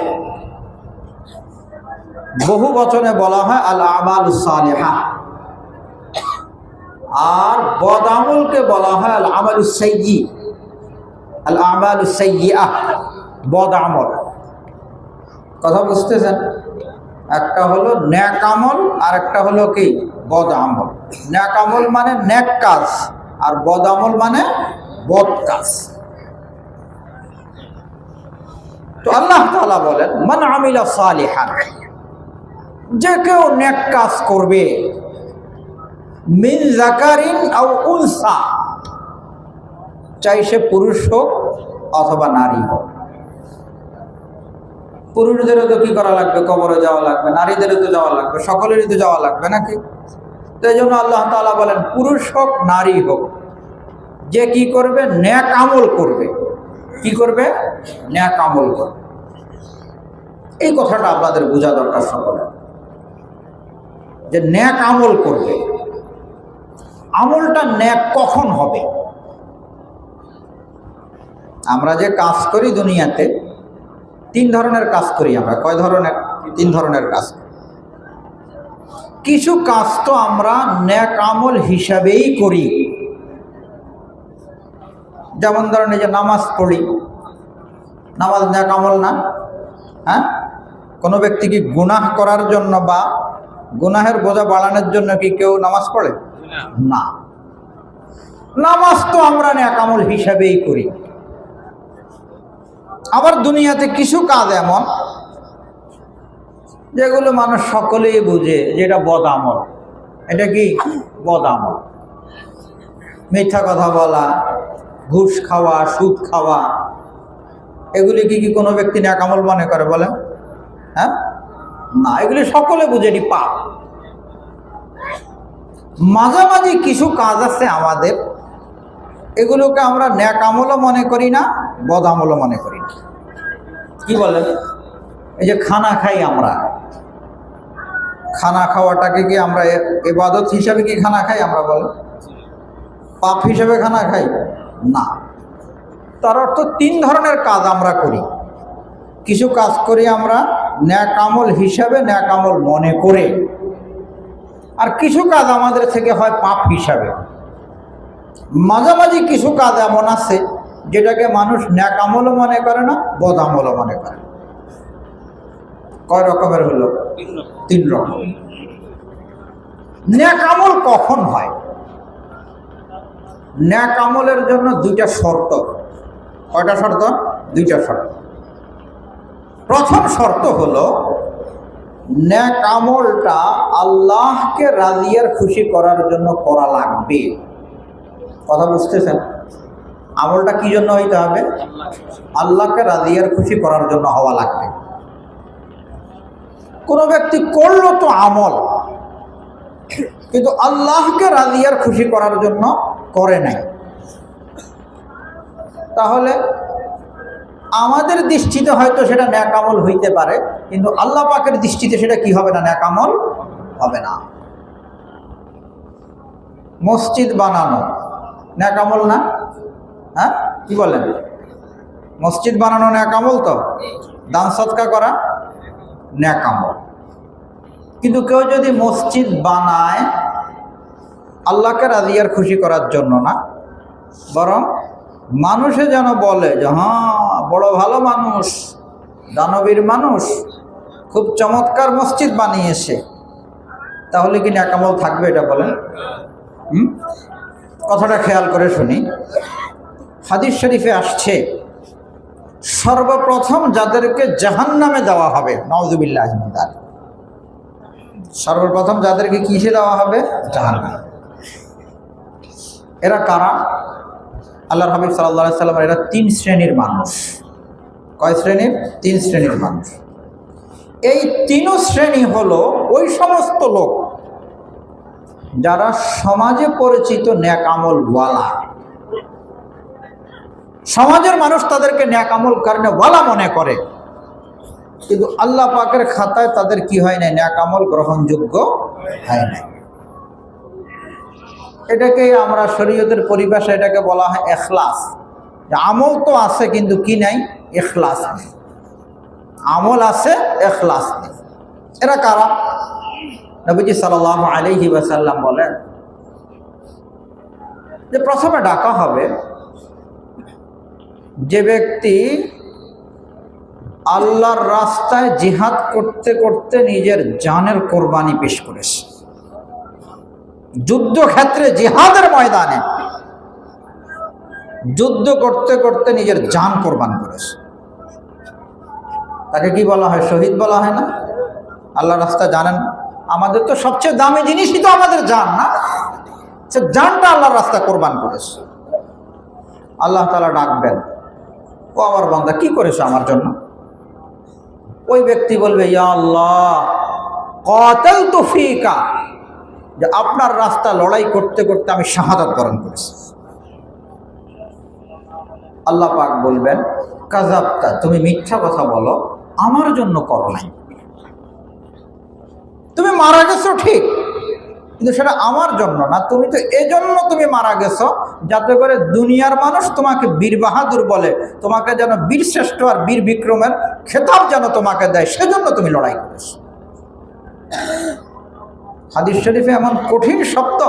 A: বহু বচনে বলা হয় আল আমালুস সালিহা। আর বদ আমলকে বলা হয় আল আমালুস সাইয়্যি, আল আমালুস সাইয়্যিআহ, বদ আমল। কথা বুঝতেছেন? একটা হলো নেক আমল আর একটা হলো কি? বদ আমল। নেক আমল মানে নেক কাজ আর বদ আমল মানে বদ কাজ। তো আল্লাহ তাআলা বলেন, মান আমিলা সালিহান, যে কেউ নেক কাজ করবে, মিন যাকারিন আও উনসা, চাই সে পুরুষ হোক অথবা নারী হোক। পুরুষদেরও তো কি করা লাগবে? কবরে যাওয়া লাগবে। নারীদেরও তো যাওয়া লাগবে, সকলেরই তো যাওয়া লাগবে নাকি? তো এই জন্য আল্লাহ তাআলা বলেন, পুরুষ হোক নারী হোক, যে কি করবে? নেক আমল করবে। কি করবে? নেক আমল করবে। এই কথাটা আপনাদের বোঝা দরকার সকলে, যে নেক আমল করবে। আমলটা নেক কখন হবে? আমরা যে কাজ করি দুনিয়াতে 3 ধরনের কাজ করি আমরা। কয় ধরনের? 3 ধরনের কাজ। কিছু কাজ তো আমরা নেক আমল হিসাবেই করি। যেমন ধরেন এই যে নামাজ পড়ি, নামাজ নেক আমল না? হ্যাঁ, কোনো ব্যক্তি কি গুনাহ করার জন্য বা গুনাহের বোঝা বাড়ানোর জন্য কি কেউ নামাজ পড়ে? না। নামাজ তো আমরা নেক আমল হিসাবেই করি। আবার দুনিয়াতে কিছু কাজ এমন যেগুলো মানুষ সকলেই বুঝে যেটা বদ আমল। এটা কি বদ আমল? মিথ্যা কথা বলা, ঘুষ খাওয়া, সুদ খাওয়া, এগুলি কি কোনো ব্যক্তি নেক আমল মনে করে বলেন? হ্যাঁ, না, এগুলি সকলে বুঝে এটি পাপ। মাঝামাঝি কিছু কাজ আছে আমাদের, এগুলোকে আমরা নেক আমলও মনে করি না, বদ আমলও মনে করি না। কি বলেন? এই যে খানা খাই আমরা, খানা খাওয়াটাকে কি আমরা ইবাদত হিসাবে কি খানা খাই আমরা বলেন? পাপ হিসাবে খানা খাই না। তার অর্থ তিন ধরনের কাজ আমরা করি। কিছু কাজ করি আমরা নেক আমল হিসাবে, নেক আমল মনে করে, আর কিছু কাজ আমাদের থেকে হয় পাপ হিসাবে। মাঝামাঝি কিছু কাজ এমন আছে যেটাকে মানুষ নেক আমলও মনে করে না, বদ আমলও মনে করে। কয় রকমের হলো? তিন রকম। নেক আমল কখন হয়? নেক আমলের জন্য দুইটা শর্ত। কয়টা শর্ত? দুইটা শর্ত। প্রথম শর্ত হলো নেক আমলটা আল্লাহকে রাজি আর খুশি করার জন্য করা লাগবে। কথা বুঝতেছেন? আমলটা কি জন্য হইতে হবে? আল্লাহকে রাজি আর খুশি করার জন্য হওয়া লাগবে। কোনো ব্যক্তি করলো তো আমল, কিন্তু আল্লাহকে রাজি আর খুশি করার জন্য করে নাই, তাহলে আমাদের দৃষ্টিতে হয়তো সেটা নেক আমল হইতে পারে, কিন্তু আল্লাহ পাকের দৃষ্টিতে সেটা কি হবে না? নেক আমল হবে না। মসজিদ বানানো নেক আমল না? হ্যাঁ, কি বলেন? মসজিদ বানানো নেক আমল তো, দান সদকা করা নেক আমল। কিন্তু কেউ যদি মসজিদ বানায় আল্লাহকে রাজি আর খুশি করার জন্য না, বরং মানুষে যেন বলে যে হ্যাঁ বড় ভালো মানুষ, দানবীর মানুষ, খুব চমৎকার মসজিদ বানিয়েছে, তাহলে কি নেক আমল থাকবে? এটা বলেন। কথাটা খেয়াল করে শুনি। হাদিস শরীফে আসছে, সর্বপ্রথম যাদেরকে জাহান্নামে দেওয়া হবে, নাউযুবিল্লাহি মিন যালিক, সর্বপ্রথম যাদেরকে কিসে দেওয়া হবে? জাহান্নামে। এরা কারা? আল্লাহর হাবিব সাল্লাল্লাহু আলাইহি সাল্লাম, এরা তিন শ্রেণীর মানুষ। কয় শ্রেণীর? তিন শ্রেণীর মানুষ। এই তিন শ্রেণী হলো ওই সমস্ত লোক যারা সমাজে পরিচিত নেক আমল ওয়ালা। সমাজের মানুষ তাদেরকে নেক আমল কারণে ওয়ালা মনে করে, কিন্তু আল্লাহ পাকের খাতায় তাদের কি হয় না? নেক আমল গ্রহণযোগ্য হয় না। এটাকে আমরা শরীয়তের পরিভাষায় এটাকে বলা হয় ইখলাস। আমল তো আছে কিন্তু কি নাই? ইখলাস নেই। আমল আছে, ইখলাস নেই। এরা কারা? নবীজি সাল্লাল্লাহু আলাইহি ওয়াসাল্লাম বলেন যে প্রথমে ডাকা হবে যে ব্যক্তি আল্লাহর রাস্তায় জিহাদ করতে করতে নিজের জানের কোরবানি পেশ করেছে। যুদ্ধক্ষেত্রে, জিহাদের ময়দানে যুদ্ধ করতে করতে নিজের জান কোরবান করেছে, তাকে কি বলা হয়? শহীদ বলা হয় না? আল্লাহর রাস্তা জানেন, আমাদের তো সবচেয়ে দামি জিনিসই তো আমাদের জান, না? সে জানটা আল্লাহর রাস্তায় কোরবান করেছে। আল্লাহ তাআলা ডাকবেন, ও আমার বান্দা কি করেছে আমার জন্য? ওই ব্যক্তি বলবে, ইয়া আল্লাহ কাতালতু ফিকা, যে আপনার রাস্তা লড়াই করতে করতে আমি শাহাদাত বরণ করেছি। আল্লাহ পাক বলবেন, কাযাবতা, তুমি মিথ্যা কথা বলো, আমার জন্য করো নাই। তুমি মারা গেছো ঠিক, কিন্তু সেটা আমার জন্য না। তুমি তো এজন্য তুমি মারা গেছো যাতে করে দুনিয়ার মানুষ তোমাকে বীর বাহাদুর বলে, তোমাকে যেন বীর শ্রেষ্ঠ আর বীর বিক্রমের খেতাব যেন তোমাকে দেয়, সেজন্য তুমি লড়াই করেছো। হাদিস শরীফে এমন কঠিন শব্দ।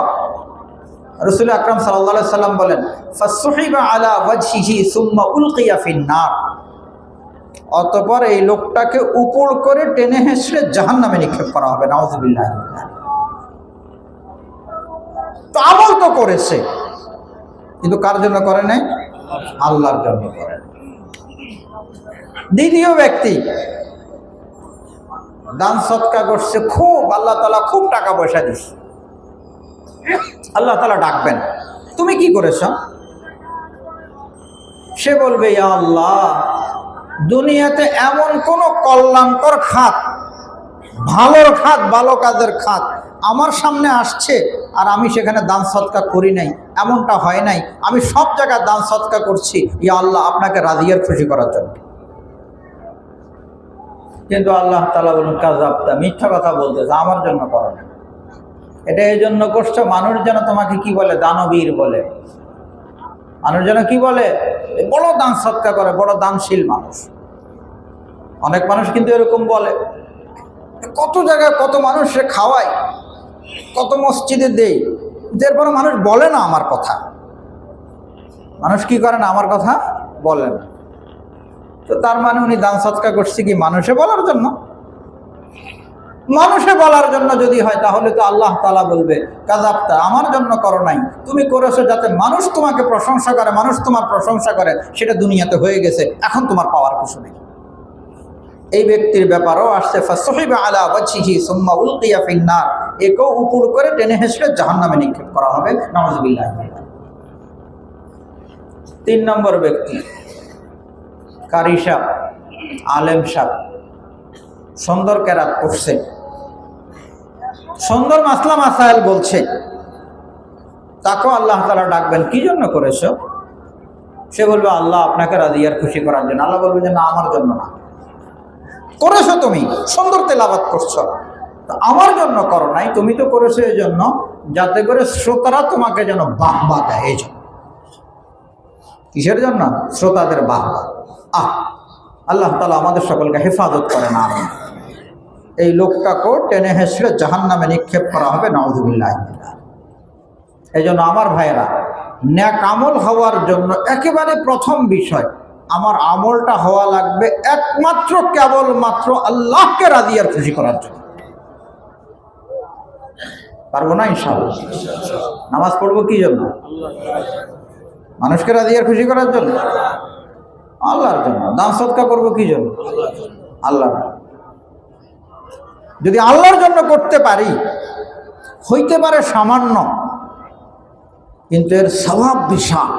A: রাসূল আকরাম সাল্লাল্লাহু আলাইহি সাল্লাম বলেন, ফাসুহিবা আলা ওয়াজহিহি সুম্মা উলকিয়া ফিন নার, অতঃপর এই লোকটাকে উপর করে টেনে হেঁচড়ে জাহান্নামে নিক্ষেপ করা হবে। নাউযুবিল্লাহ। তো আমল তো করেছে, কিন্তু কার জন্য করে নাই? আল্লাহর জন্য করে। দ্বিতীয় ব্যক্তি দান সৎকা করছে, খুব আল্লাহ তাআলা খুব টাকা পয়সা দিচ্ছে, আল্লাহ তাআলা ডাকবেন, তুমি কি করেছ? সে বলবে, ইয়া আল্লাহ, দুনিয়াতে এমন কোন কল্যাণকর খাত, ভালোর খাত, ভালো কাজের খাত আমার সামনে আসছে আর আমি সেখানে দান সৎকা করি নাই, এমনটা হয় নাই। আমি সব জায়গায় দান সৎকা করছি, ইয়া আল্লাহ, আপনাকে রাজি আর খুশি করার জন্য। কিন্তু আল্লাহ তাআলা বলেন, কাযাবতা, মিথ্যা কথা বলতেছে, আমার জন্য করো না। এটা এই জন্য করছো, মানুষ যেন তোমাকে কি বলে? দানবীর বলে। মানুষ যেন কি বলে? বড় দান সৎকা করে, বড় দানশীল মানুষ। অনেক মানুষ কিন্তু এরকম বলে। কত জায়গায় কত মানুষে খাওয়ায়, কত মসজিদে দেই, এরপরে মানুষ বলে না আমার কথা। মানুষ কি করে না? আমার কথা বলে না। তো তার মানে উনি দান সৎকা করছে কি মানুষে বলার জন্য? মানুষে বলার জন্য যদি হয় তাহলে তো আল্লাহ তাআলা বলবে, কাযাবতা, আমার জন্য করো নাই, তুমি করেছো যাতে মানুষ তোমাকে প্রশংসা করে, মানুষ তোমার প্রশংসা করে, সেটা দুনিয়াতে হয়ে গেছে, এখন তোমার পাওয়ার কিছু নেই। এই ব্যক্তির ব্যাপারও আসছে, ফাসুহিবা আলা ওয়াজহিহি সুম্মা উলকিয়া ফিন্নার, একেও উপর করে টেনে হেঁচড়ে জাহান্নামে নিক্ষেপ করা হবে, নাউযুবিল্লাহ। 3 নম্বর ব্যক্তি, কারি সাহেব, আলেম সাহেব, সুন্দর কেরাত পড়ছে, সুন্দর মাসলা মাসাইল বলছে, তাকেও আল্লাহ তাআলা ডাকবেন, কি জন্য করেছো? সে বলবে, আল্লাহ আপনাকে রাজি আর খুশি করার জন্য। আল্লাহ বলবে যে, না, আমার জন্য না। করেছো তুমি, সুন্দর তেলাওয়াত করছো, আমার জন্য করো নাই, তুমি তো করেছো এই জন্য যাতে করে শ্রোতারা তোমাকে যেন বাহবা দেয়। এই জন্য। কিসের জন্য? শ্রোতাদের বাহবা। আল্লাহ তাআলা আমাদের সকলকে হেফাজত করে না। এই লোকটাকেও টেনে হেঁচড়ে জাহান্নামে নিক্ষেপ করা হবে, নাউযুবিল্লাহ। এই জন্য আমার ভাইয়েরা, নেক আমল হওয়ার জন্য একেবারে প্রথম বিষয়, আমার আমলটা হওয়া লাগবে একমাত্র কেবলমাত্র আল্লাহকে রাজি আর খুশি করার জন্য। পারবো না ইনশাআল্লাহ? নামাজ পড়বো কি জন্য? মানুষকে রাজি আর খুশি করার জন্য, আল্লাহর জন্য। দান সদকা করবো কি জন্য? আল্লাহর। যদি আল্লাহর জন্য করতে পারি, হইতে পারে সামান্য, কিন্তু এর স্বভাব বিশাল।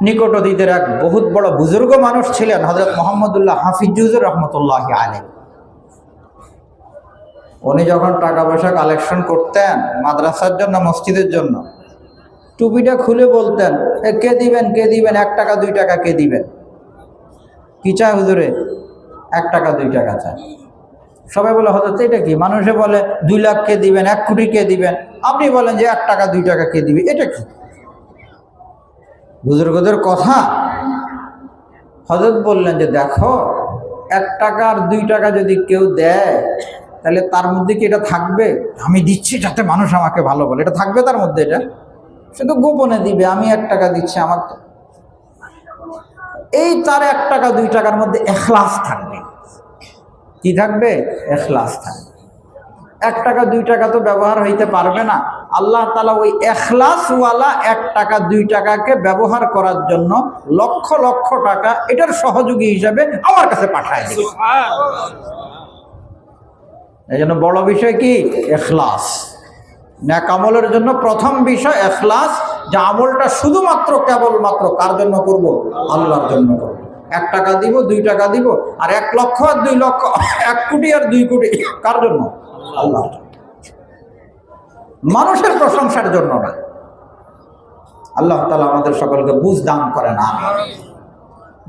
A: নিকট অতীতের এক বহুত বড় বুজুর্গ মানুষ ছিলেন হযরত মুহাম্মদুল্লাহ হাফিজ হুজুর রাহমাতুল্লাহি আলাইহি। উনি যখন টাকা পয়সা কালেকশন করতেন মাদ্রাসার জন্য, মসজিদের জন্য, টুপিটা খুলে বলতেন, কে দিবেন, কে দিবেন, 1 টাকা 2 টাকা কে দিবেন? কি চায় হুজুরে? 1 টাকা 2 টাকা চায়। সবাই বলে, হযরত এটা কি? মানুষে বলে 2 লাখ কে দিবেন, 1 কোটি কে দিবেন, আপনি বলেন যে 1 টাকা 2 টাকা কে দিবে, এটা কি? বুজুর্গদের কথা। হযরত বললেন যে, দেখো, 1 টাকা আর 2 টাকা যদি কেউ দেয় তাহলে তার মধ্যে কি এটা থাকবে আমি দিচ্ছি যাতে মানুষ আমাকে ভালো বলে? এটা থাকবে তার মধ্যে? এটা শুধু গোপনে দিবে, আমি 1 টাকা দিচ্ছি আমার। এই তার 1 টাকা 2 টাকার মধ্যে ইখলাস থাকবে। কি থাকবে? ইখলাস থাকবে। 1 টাকা 2 টাকা তো ব্যবহার হইতে পারবে না, আল্লাহ তাআলা ওই ইখলাসওয়ালা 1 টাকা 2 টাকাকে ব্যবহার করার জন্য লক্ষ লক্ষ টাকা এটার সহযোগী হিসাবে আমার কাছে পাঠায় দিবে। এই জন্য বড় বিষয় কি? ইখলাস। নেক আমলের জন্য প্রথম বিষয় ইখলাস, যে আমলটা শুধুমাত্র কেবলমাত্র কার জন্য করব? আল্লাহর জন্য করব। 1 টাকা দিব, 2 টাকা দিব, আর 1 লক্ষ আর 2 লক্ষ, 1 কোটি আর 2 কোটি কার জন্য? আল্লাহর জন্য। মানুষের প্রশংসার জন্য না। আল্লাহ তাআলা আমাদের সকলকে বুঝ দান করেন।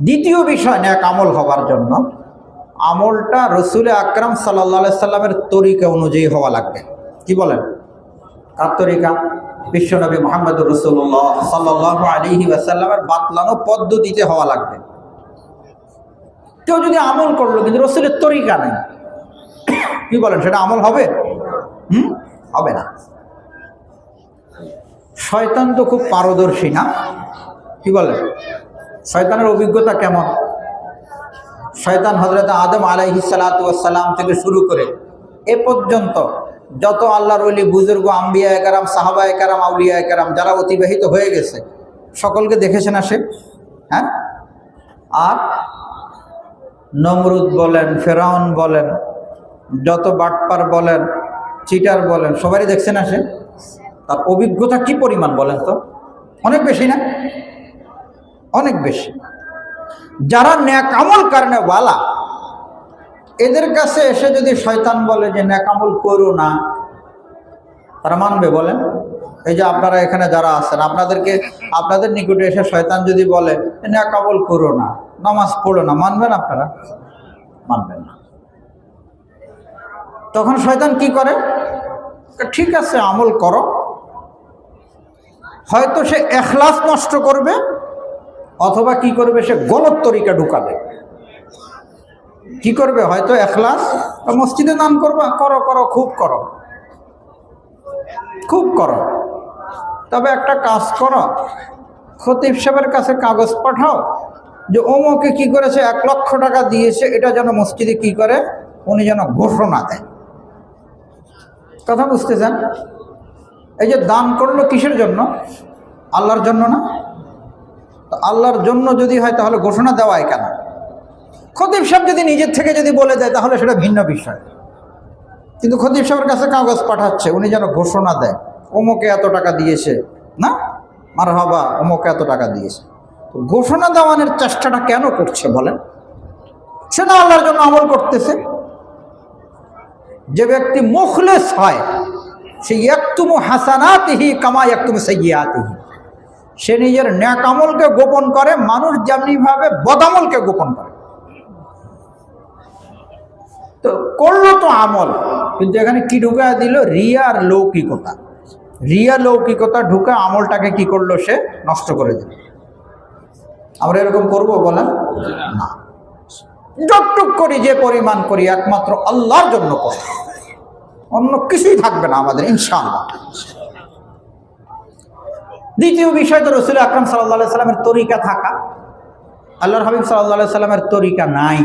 A: দ্বিতীয় বিষয়, নেক আমল হবার জন্য আমলটা রাসূল আকরাম সাল্লাল্লাহু আলাইহি সাল্লামের তরিকা অনুযায়ী হওয়া লাগবে। কি বলেন? কার তরিকা? বিশ্বনবী মুহাম্মদুর রাসূলুল্লাহ সাল্লাল্লাহু আলাইহি ওয়াসাল্লামের বাতলানো পদ্ধতিতে হওয়া লাগবে। কেউ যদি আমল করলো কিন্তু রাসূলের তরিকা নেই, কি বলেন, সেটা আমল হবে? হবে না। শয়তান তো খুব পারদর্শী না? কি বলেন? শয়তানের অভিজ্ঞতা কেমন? শয়তান হযরত আদম আলাইহিস সালাতু ওয়াস সালাম থেকে শুরু করে এ পর্যন্ত যত আল্লাহর ওলি বুজুর্গ আম্বিয়া একরাম সাহাবা একরাম আউলিয়া একরাম যারা অতিবাহিত হয়ে গেছে সকলকে দেখেছে না সে? হ্যাঁ। আর নমরুদ বলেন, ফেরাউন বলেন, যত বাটপার বলেন, চিটার বলেন, সবারই দেখছে না সে? তার অভিজ্ঞতা কি পরিমাণ বলেন তো? অনেক বেশি না? অনেক বেশি। যারা নেক আমল কারণে ওয়ালা, এদের কাছে এসে যদি শয়তান বলে যে নেক আমল করো না, তারা মানবে বলেন? এই যে আপনারা এখানে যারা আছেন, আপনাদের নিকটে এসে শয়তান যদি বলে নেক আমল করো না, নামাজ পড়ো না, মানবেন আপনারা? মানবেন না। তখন শয়তান কি করে? ঠিক আছে আমল করো, হয়তো সে ইখলাস নষ্ট করবে, অথবা কি করবে, সে গলত তরিকা ঢুকাবে। কি করবে? হয়তো ইখলাস, মসজিদে দান করবা, করো করো, খুব করো, খুব করো, তবে একটা কাজ করো, খতিব সাহেবের কাছে কাগজ পাঠাও যে অমুকে কি করেছে, 1 লক্ষ টাকা দিয়েছে, এটা যেন মসজিদে কি করে, উনি যেন ঘোষণা দেয়। কথা বুঝতেছেন? এই যে দান করলো কিসের জন্য? আল্লাহর জন্য না? তো আল্লাহর জন্য যদি হয় তাহলে ঘোষণা দেওয়ায় কেন? খতিব সাহেব যদি নিজের থেকে যদি বলে দেয় তাহলে সেটা ভিন্ন বিষয়, কিন্তু খতিব সাহেবের কাছে কাগজ পাঠাচ্ছে, উনি যেন ঘোষণা দেয় অমুকে এত টাকা দিয়েছে, না মারহাবা অমুকে এত টাকা দিয়েছে। তো ঘোষণা দেওয়ানোর চেষ্টাটা কেন করছে বলেন? সে না আল্লাহর জন্য আমল করতেছে। যে ব্যক্তি মুখলেস হয় সে ইয়াকতুমু হাসানাতিহি কামা ইয়াকতুমু সাইয়্যাতিহি, সে নিজের নেক আমলকে গোপন করে, মানুষ যেমনি ভাবে বদামলকে গোপন করে। তো করলো তো আমল, কিন্তু এখানে কি ঢুকা দিল? রিয়া আর লৌকিকতা। রিয়া লৌকিকতা ঢুকা আমলটাকে কি করলো? সে নষ্ট করে দিল। আমরা এরকম করবো বলেন? না। যতটুক করি, যে পরিমাণ করি, একমাত্র আল্লাহর জন্য করি, অন্য কিছুই থাকবে না আমাদের ইনশাআল্লাহ। দ্বিতীয় বিষয় তো রাসূল আকরাম সাল্লাল্লাহু আলাইহি সাল্লামের তরিকা থাকা। আল্লাহর হাবিব সাল্লাল্লাহু আলাইহি সাল্লামের তরিকা নাই।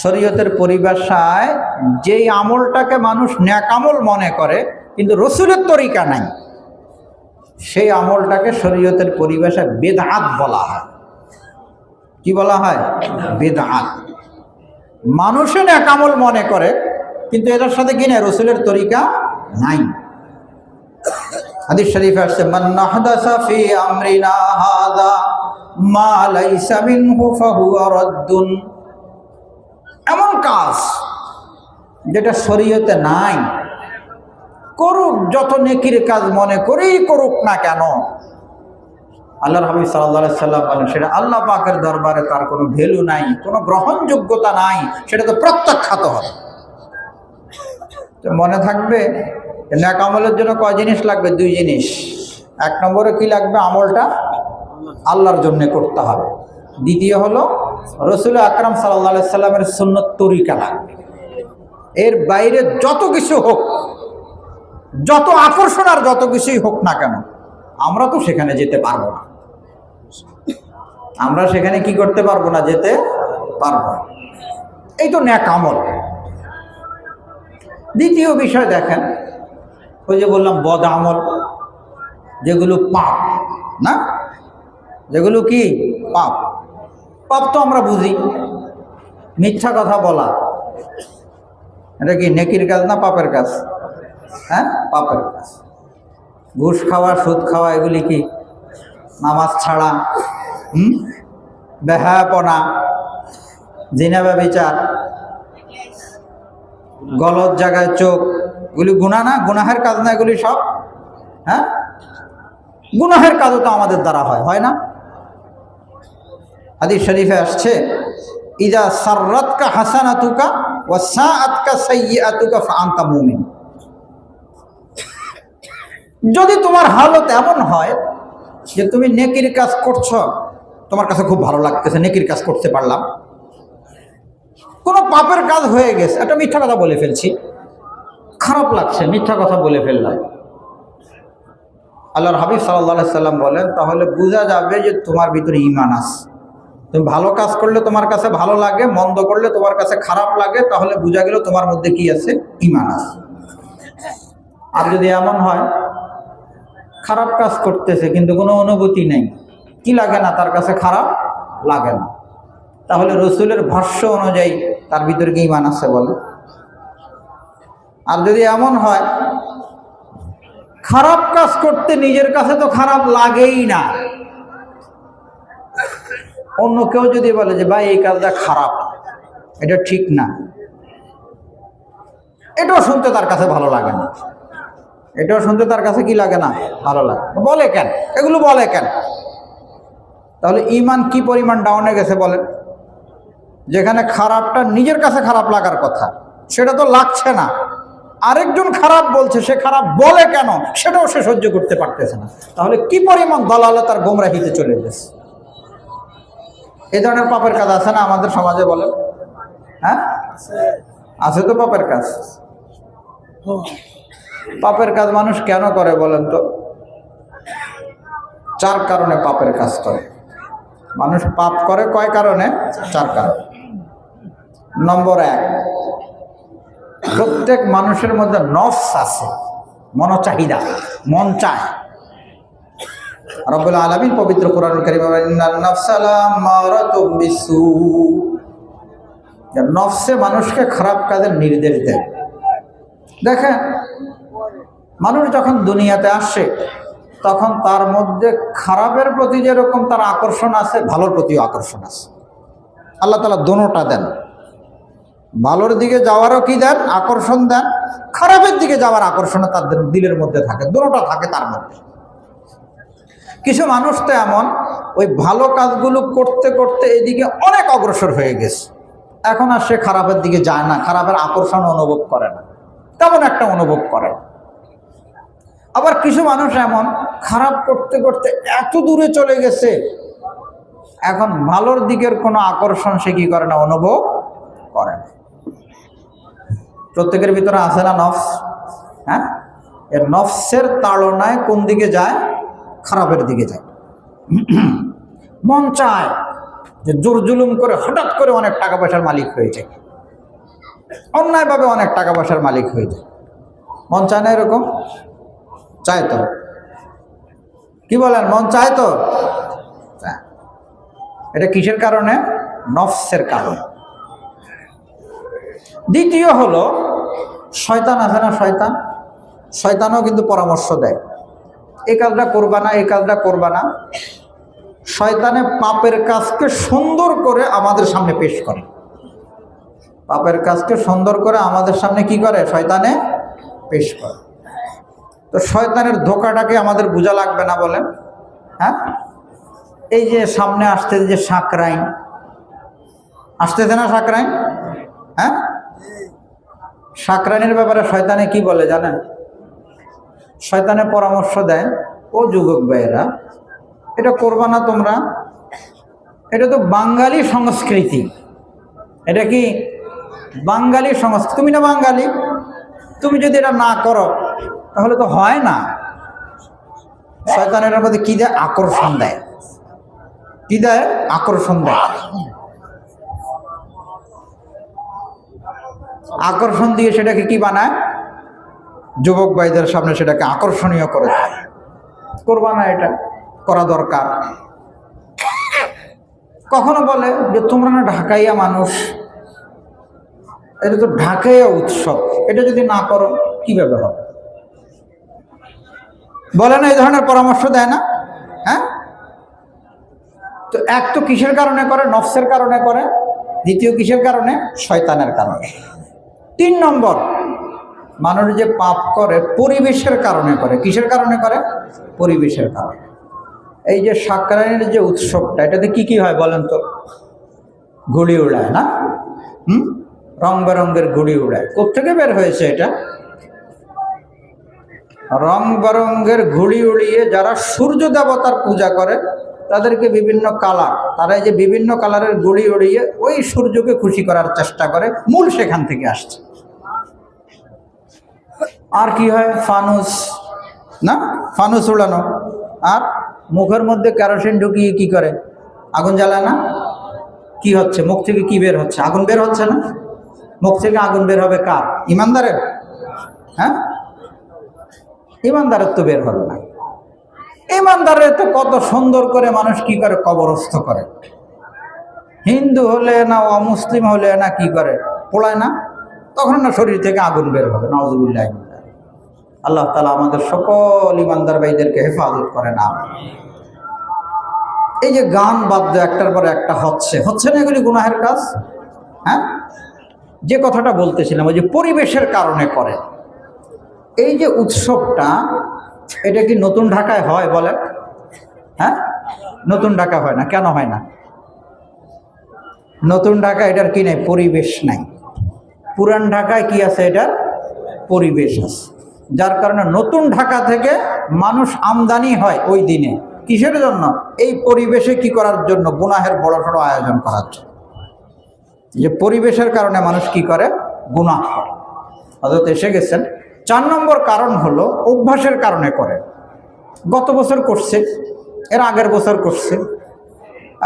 A: শরীয়তের পরিভাষায় যেই আমলটাকে মানুষ নেক আমল মনে করে কিন্তু রাসূলের তরিকা নাই, সেই আমলটাকে শরীয়তের পরিভাষায় বেদআত বলা হয়। কি বলা হয়? বেদআত। মানুষে নেক আমল মনে করে কিন্তু এটার সাথে কি না, রাসূলের তরিকা নাই। হাদিস শরীফে আসছে, মান নাহদাসা ফি আমরিনা হাযা মা লাইসা মিনহু ফাহুয়া রাদ্দুন। এমন কাজ যেটা শরীয়তে নাই, করুক, যত নেকির কাজ মনে করেই করুক না কেন, আল্লাহর হাবিব সাল্লাল্লাহু আলাইহি সাল্লাম বলেন সেটা আল্লাহ পাকের দরবারে তার কোনো ভ্যালু নাই, কোনো গ্রহণযোগ্যতা নাই, সেটা তো প্রত্যাখ্যাত হবে। তো মনে থাকবে নেক আমলের জন্য কয় জিনিস লাগবে? 2 জিনিস। 1 নম্বরে কি লাগবে? আমলটা আল্লাহর জন্য করতে হবে। দ্বিতীয় হলো রাসূল আকরাম সাল্লাল্লাহু আলাইহি সাল্লামের সুন্নত তরিকা লাগবে। এর বাইরে যত কিছু হোক, যত আকর্ষণ আর যত কিছুই হোক না কেন, আমরা তো সেখানে যেতে পারবো না। আমরা সেখানে কি করতে পারবো না? যেতে পারবো না। এই তো নেক আমল। দ্বিতীয় বিষয় দেখেন, ওই যে বললাম বদ আমল, যেগুলো পাপ, না যেগুলো কি পাপ। পাপ তো আমরা বুঝি, মিথ্যা কথা বলা, এটা কি নেকির কাজ না পাপের কাজ? হ্যাঁ, পাপের কাজ। ঘুষ খাওয়া, সুদ খাওয়া, এগুলি কি? নামাজ ছাড়া, বেহায়াপনা, জিনা ব্যভিচার, গলত জায়গায় চোখ, এগুলি গুনাহ না? গুনাহের কাজ না এগুলি সব? হ্যাঁ, গুনাহের কাজও তো আমাদের দ্বারা হয় না? হাদিস শরীফে আসছে, ইযা সাররাতকা হাসানাতুকা ওয়া সাআতকা সাইয়্যাতুকা ফাআনতা মুমিন। যদি তোমার হালত এমন হয় যে তুমি নেকির কাজ করছো, তোমার কাছে খুব ভালো লাগতেছে, নেকির কাজ করতে পারলাম, কোনো পাপের কাজ হয়ে গেছে, একটা মিথ্যা কথা বলে ফেলছি, খারাপ লাগছে, মিথ্যা কথা বলে ফেললাম, আল্লাহর হাবিব সাল্লাল্লাহু আলাইহি সাল্লাম বলেন তাহলে বোঝা যাবে যে তোমার ভিতরে ঈমান আছে। তুমি ভালো কাজ করলে তোমার কাছে ভালো লাগে, মন্দ করলে তোমার কাছে খারাপ লাগে, তাহলে বোঝা গেল তোমার মধ্যে কি আছে? ঈমান আছে। আর যদি এমন হয় খারাপ কাজ করতেছে কিন্তু কোনো অনুভূতি নেই, কি লাগে না, তার কাছে খারাপ লাগে না, তাহলে রসুলের ভাষ্য অনুযায়ী তার ভিতরে কি ঈমান আছে বলে? আর যদি এমন হয় খারাপ কাজ করতে নিজের কাছে তো খারাপ লাগেই না, অন্য কেউ যদি বলে যে ভাই এই কাজটা খারাপ, এটা ঠিক না, এটাও শুনতে তার কাছে ভালো লাগে না, এটাও শুনতে তার কাছে কি লাগে না? ভালো লাগে। বলে কেন এগুলো? বলে কেন? তাহলে ঈমান কি পরিমাণ ডাউনে গেছে বলেন? যেখানে খারাপটা নিজের কাছে খারাপ লাগার কথা সেটা তো লাগছে না, আরেকজন খারাপ বলছে, সে খারাপ বলে কেন সেটাও সে সহ্য করতে পারতেছে না, তাহলে কি পরিমাণ দালালত আর গোমরাহিতে চলে গেছে। এই ধরনের পাপের কাজ আছে না আমাদের সমাজে বলেন? হ্যাঁ আছে তো পাপের কাজ। পাপের কাজ মানুষ কেন করে বলেন তো? 4 কারণে পাপের কাজ করে মানুষ। পাপ করে কয় কারণে? 4 কারণে। নম্বর 1, প্রত্যেক মানুষের মধ্যে নফস আছে, মনোচাহিদা, মন চায়। রব্বুল আলামিন পবিত্র কোরআনুল কারীমে বলেন ইন্নান নাফসা লামারাতুম বিসু, নফসে মানুষকে খারাপ কাজের নির্দেশ দেয়। দেখেন মানুষ যখন দুনিয়াতে আসে তখন তার মধ্যে খারাপের প্রতি যেরকম তার আকর্ষণ আছে, ভালোর প্রতিও আকর্ষণ আছে। আল্লাহ তাআলা দোনোটা দেন, ভালোর দিকে যাওয়ারও কি দেন? আকর্ষণ দেন, খারাপের দিকে যাওয়ার আকর্ষণও তার দিলের মধ্যে থাকে, দোনোটা থাকে তার মধ্যে। কিছু মানুষ তো এমন ওই ভালো কাজগুলো করতে করতে এদিকে অনেক অগ্রসর হয়ে গেছে, এখন আর সে খারাপের দিকে যায় না, খারাপের আকর্ষণ অনুভব করে না, তেমন একটা অনুভব করে। আবার কিছু মানুষ এমন খারাপ করতে করতে এত দূরে চলে গেছে, এখন ভালোর দিকের কোনো আকর্ষণ সে কি করে না? অনুভব করে না। প্রত্যেকের ভিতরে আছে না নফস? হ্যাঁ, এর নফসের তাড়নায় কোন দিকে যায়? খারাপের দিকে যায়। মন চায় যে জোর জুলুম করে হঠাৎ করে অনেক টাকা পয়সার মালিক হয়ে যায়, অন্যায়ভাবে অনেক টাকা পয়সার মালিক হয়ে যায়। মন চায় না এরকম? চায় তো? কি বলেন, মন চায় তো? এটা কিসের কারণে? নফসের কারণে। দ্বিতীয় হলো শয়তান আছে না, শয়তান, শয়তানও কিন্তু পরামর্শ দেয়, এই কাজটা করবা না, এই কাজটা করবা না। শয়তানে পাপের কাজকে সুন্দর করে আমাদের সামনে পেশ করে, পাপের কাজকে সুন্দর করে আমাদের সামনে কি করে? শয়তানে পেশ করে। তো শয়তানের ধোকাটাকে আমাদের বোঝা লাগবে না বলেন? হ্যাঁ, এই যে সামনে আসতেছে যে সাকরাইন আসতেছে না, সাকরাইন, হ্যাঁ, সাকরাইনের ব্যাপারে শয়তানে কি বলে জানেন? শয়তানে পরামর্শ দেয়, ও যুবক ভাইয়েরা এটা করবা না তোমরা, এটা তো বাঙালি সংস্কৃতি, এটা কি বাঙালি সংস্কৃতি, তুমি না বাঙালি, তুমি যদি এটা না করো তাহলে তো হয় না। শয়তানের মধ্যে কি দেয়? আকর্ষণ দেয়। কি দেয়? আকর্ষণ দেয়। আকর্ষণ দিয়ে সেটাকে কি বানায়? যুবক ভাইদের সামনে সেটাকে আকর্ষণীয় করে দেয়, করবা না, এটা করা দরকার। কখনো বলে যে তোমরা না ঢাকাইয়া মানুষ, এটা তো ঢাকাইয়া উৎসব, এটা যদি না করো কিভাবে হবে? বলে না, এই ধরনের পরামর্শ দেয় না? হ্যাঁ, তো এক তো কিসের কারণে করে? নফসের কারণে করে। দ্বিতীয় কিসের কারণে? শয়তানের কারণে। 3 নম্বর, মানুষ যে পাপ করে পরিবেশের কারণে করে। কিসের কারণে করে? পরিবেশের কারণে। এই যে সাকরাইনের যে উৎসবটা, এটাতে কি কি হয় বলেন তো? ঘুড়ি উড়ায় না? রং বেরঙ্গের ঘুড়ি উড়ায়। কোত্থেকে বের হয়েছে এটা? রং বেরঙ্গের ঘুড়ি উড়িয়ে যারা সূর্য দেবতার পূজা করে তাদেরকে বিভিন্ন কালার, তারা এই যে বিভিন্ন কালারের ঘুড়ি উড়িয়ে ওই সূর্যকে খুশি করার চেষ্টা করে, মূল সেখান থেকে আসছে। আর কি হয়? ফানুস না, ফানুস উড়ানো, আর মুখের মধ্যে কেরোসিন ঢুকিয়ে কি করে? আগুন জ্বালায় না? কি হচ্ছে? মুখ থেকে কি বের হচ্ছে? আগুন বের হচ্ছে না? মুখ থেকে আগুন বের হবে কার? ইমানদারের? হ্যাঁ, ইমানদারের তো বের হবে না। ইমানদারের তো কত সুন্দর করে মানুষ কি করে কবরস্থ করে। হিন্দু হলে না অমুসলিম হলে না কি করে, পোড়ায় না? তখন না শরীর থেকে আগুন বের হবে। নাউযুবিল্লাহ। আল্লাহ তাআলা আমাদের সকল ইমানদার ভাইদেরকে হেফাজত করে না। এই যে গান বাদ্য একটার পর একটা হচ্ছে না, এগুলি গুনাহের কাজ। হ্যাঁ, যে কথাটা বলতেছিলাম, ওই যে পরিবেশের কারণে করে। এই যে উৎসবটা, এটা কি নতুন ঢাকায় হয় বলেন? হ্যাঁ, নতুন ঢাকা হয় না। কেন হয় না? নতুন ঢাকা এটার কি নাই? পরিবেশ নাই। পুরান ঢাকায় কি আছে? এটার পরিবেশ আছে, যার কারণে নতুন ঢাকা থেকে মানুষ আমদানি হয় ওই দিনে। কিসের জন্য? এই পরিবেশে কি করার জন্য? গুনাহের বড় সড়ো আয়োজন করার জন্য। যে পরিবেশের কারণে মানুষ কি করে? গুনাহ করে। হযরত এসে গেছেন। 4 নম্বর কারণ হলো অভ্যাসের কারণে করে। গত বছর করছে, এর আগের বছর করছে,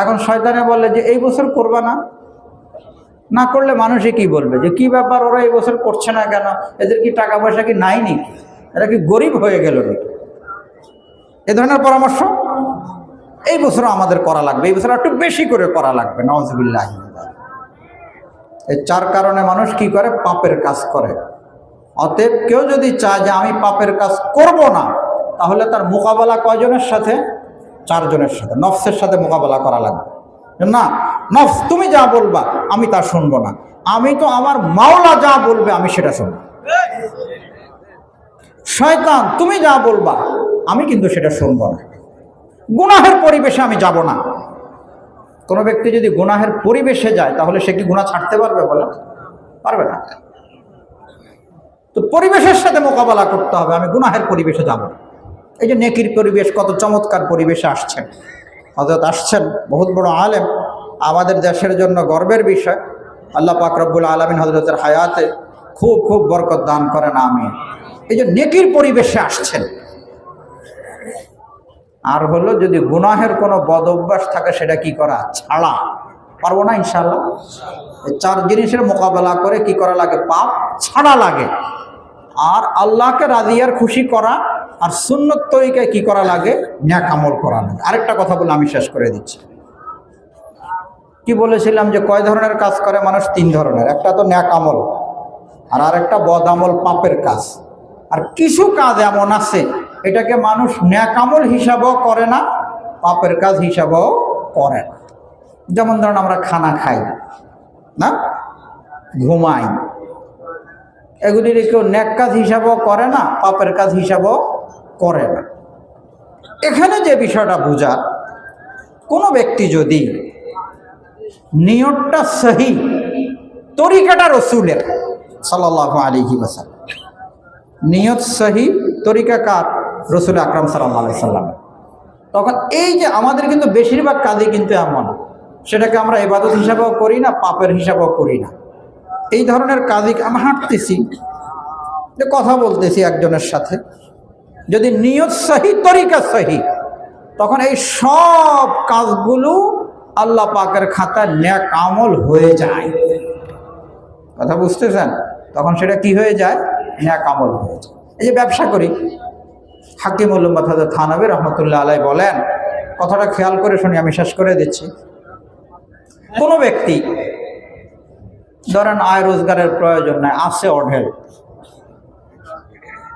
A: এখন শয়তানে বলে যে এই বছর করবা না। না করলে মানুষে কি বলবে? যে কি ব্যাপার, ওরা এই বছর করছে না কেন? এদের কি টাকা পয়সা কি নাই নাকি? এরা কি গরিব হয়ে গেল নাকি? এ ধরনের পরামর্শ এই বছর আমাদের করা লাগবে, এই বছর একটু বেশি করে করা লাগবে। নাউযুবিল্লাহ। এই 4 কারণে মানুষ কি করে? পাপের কাজ করে। অতএব কেউ যদি চায় যে আমি পাপের কাজ করব না, তাহলে তার মোকাবেলা কয়জনের সাথে? 4 জনের সাথে। নফসের সাথে মোকাবেলা করা লাগবে। না, নফস তুমি যা বলবা আমি তা শুনবো না, আমি তো আমার মাওলা যা বলবে আমি সেটা শুনবো। শয়তান তুমি যা বলবা আমি কিন্তু সেটা শুনবো না। গুনাহের পরিবেশে আমি যাব না। কোনো ব্যক্তি যদি গুনাহের পরিবেশে যায়, তাহলে সে কি গুনাহ ছাড়তে পারবে? বলে পারবে না। তো পরিবেশের সাথে মোকাবেলা করতে হবে, আমি গুনাহের পরিবেশে যাব না। এই যে নেকির পরিবেশ, কত চমৎকার পরিবেশে আসছেন। হযরত আসছেন, বহুত বড় আলেম, আমাদের দেশের জন্য গর্বের বিষয়। আল্লাহ পাক রব্বুল আলামিন হযরতের হায়াতে খুব খুব বরকত দান করেন, আমিন। এই যে নেকির পরিবেশে আসছেন। আর হলো যদি গুনাহের কোনো বদ অভ্যাস থাকে, সেটা কি করা? ছাড়া। পারবো না ইনশাআল্লাহ। এই 4 জিনিসের মোকাবেলা করে কি করা লাগে? পাপ ছাড়া লাগে। আর আল্লাহকে রাজি আর খুশি করা, আর সুন্নত তরিকায় কি করা লাগে? নেক আমল করা লাগে। আরেকটা কথা বলে আমি শেষ করে দিচ্ছি। কি বলেছিলাম যে কয় ধরনের কাজ করে মানুষ? 3 ধরনের। একটা তো নেক আমল, আর আরেকটা বদ আমল, পাপের কাজ। আর কিছু কাজ এমন আছে এটাকে মানুষ নেক আমল হিসাবও করে না, পাপের কাজ হিসাবও করে না। যেমন ধরুন আমরা খানা খাই না, ঘুমাই, এগুলির কেউ নেক কাজ হিসাবও করে না, পাপের কাজ হিসাবও করে না। এখানে যে বিষয়টা বোঝার, কোনো ব্যক্তি যদি নিয়তটা সহি, তরিকাটা রসুলের সাল্লাল্লাহু আলাইহি ওয়াসাল্লাম, নিয়ত সহি, তরিকা কার? রসুল আকরাম সাল্লাল্লাহু আলাইহি ওয়াসাল্লাম। তখন এই যে আমাদের কিন্তু বেশিরভাগ কাজই কিন্তু এমন, সেটাকে আমরা ইবাদত হিসাবেও করি না, পাপের হিসাবেও করি না। এই ধরনের কাজই আমরা হাঁটতেছি, যে কথা বলতেছি একজনের সাথে, যদি নিয়ত সহি, তরিকা সহি, তখন এই সব কাজগুলো আল্লাহ পাকের খাতায় নেক আমল হয়ে যায়। কথা বুঝতেছেন? তখন সেটা কি হয়ে যায়? নেক আমল হয়ে যায়। এই যে ব্যবসা করি, হাকিমুল উম্মাত হযরত থানভী রাহমাতুল্লাহ আলাইহি বলেন, কথাটা খেয়াল করে শুনি, আমি শেষ করে দিচ্ছি। কোনো ব্যক্তি ধরেন আয় রোজগারের প্রয়োজন নাই, আছে অঢেল,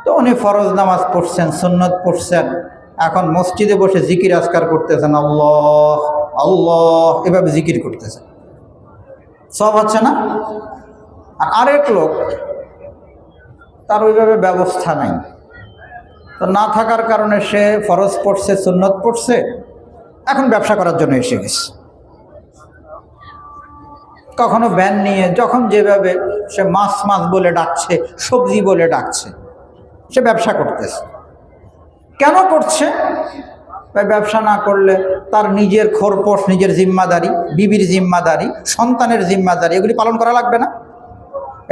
A: তো উনি ফরজ নামাজ পড়ছেন, সুন্নত পড়ছেন, এখন মসজিদে বসে জিকির আজকার করতেছেন, আল্লাহ আল্লাহ এভাবে জিকির করতেছেন, সব হচ্ছে না? আর আরেক লোক, তার ওইভাবে ব্যবস্থা নাই, তো না থাকার কারণে সে ফরজ পড়ছে, সুন্নত পড়ছে, এখন ব্যবসা করার জন্য এসে গেছে। কখনো ব্যান নিয়ে, যখন যেভাবে সে মাছ মাছ বলে ডাকছে, সবজি বলে ডাকছে, সে ব্যবসা করতেছে। কেন করছে? ব্যবসা না করলে তার নিজের খোরপোশ, নিজের জিম্মাদারি, বিবির জিম্মাদারি, সন্তানের জিম্মাদারি, এগুলি পালন করা লাগবে না?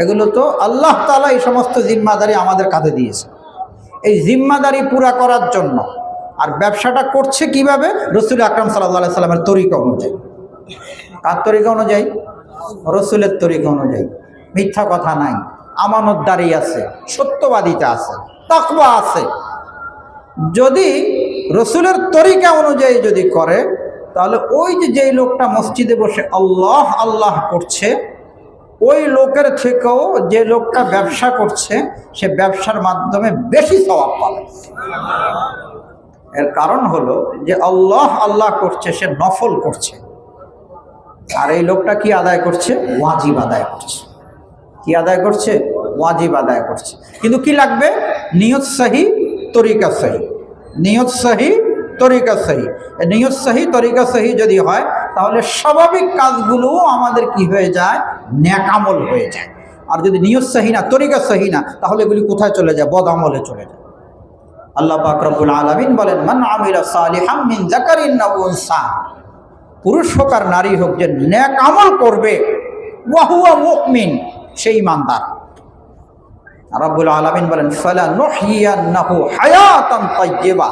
A: এগুলো তো আল্লাহ তাআলা এই সমস্ত জিম্মাদারি আমাদের কাঁধে দিয়েছে, এই জিম্মাদারি পুরা করার জন্য। আর ব্যবসাটা করছে কিভাবে? রাসূল আকরাম সাল্লাল্লাহু আলাইহি সাল্লামের তরিকা অনুযায়ী। কার তরিকা অনুযায়ী? রসুলের তরিকা অনুযায়ী। মিথ্যা কথা নাই, আমানতদারি আছে, সত্যবাদিতা আছে, তাকওয়া আছে। যদি রসুলের তরিকা অনুযায়ী যদি করে, তাহলে ওই যেই লোকটা মসজিদে বসে আল্লাহ আল্লাহ করছে, ওই লোকের থেকেও যে লোকটা ব্যবসা করছে সে ব্যবসার মাধ্যমে বেশি সওয়াব পাবে। এর কারণ হলো যে আল্লাহ আল্লাহ করছে, সে নফল করছে, আর এই লোকটা কি আদায় করছে? ওয়াজিব আদায় করছে। কি আদায় করছে? ওয়াজিব আদায় করছে। কিন্তু কি লাগবে? নিয়ত সহি, তরিকা সহি। নিয়ত সহি, তরিকা সহি। নিয়ত সহি, তরিকা সহি যদি হয়, তাহলে স্বাভাবিক কাজগুলোও আমাদের কি হয়ে যায়? নেক আমল হয়ে যায়। আর যদি নিয়ত সহি না, তরিকা সহি না, তাহলে এগুলি কোথায় চলে যায়? বদ আমলে চলে যায়। আল্লাহ পাক রব্বুল আলামিন বলেন, মান আমিলা সালিহাম মিন যাকারিন আও উনসা, পুরুষ হোক আর নারী হোক, যে নেক আমল করবে, ওয়া হুয়া মুমিন, সেই ইমানদার। রব্বুল আলামিন বলেন, ফালা নুহইয়ান্নাহু হায়াতান তাইয়্যিবা,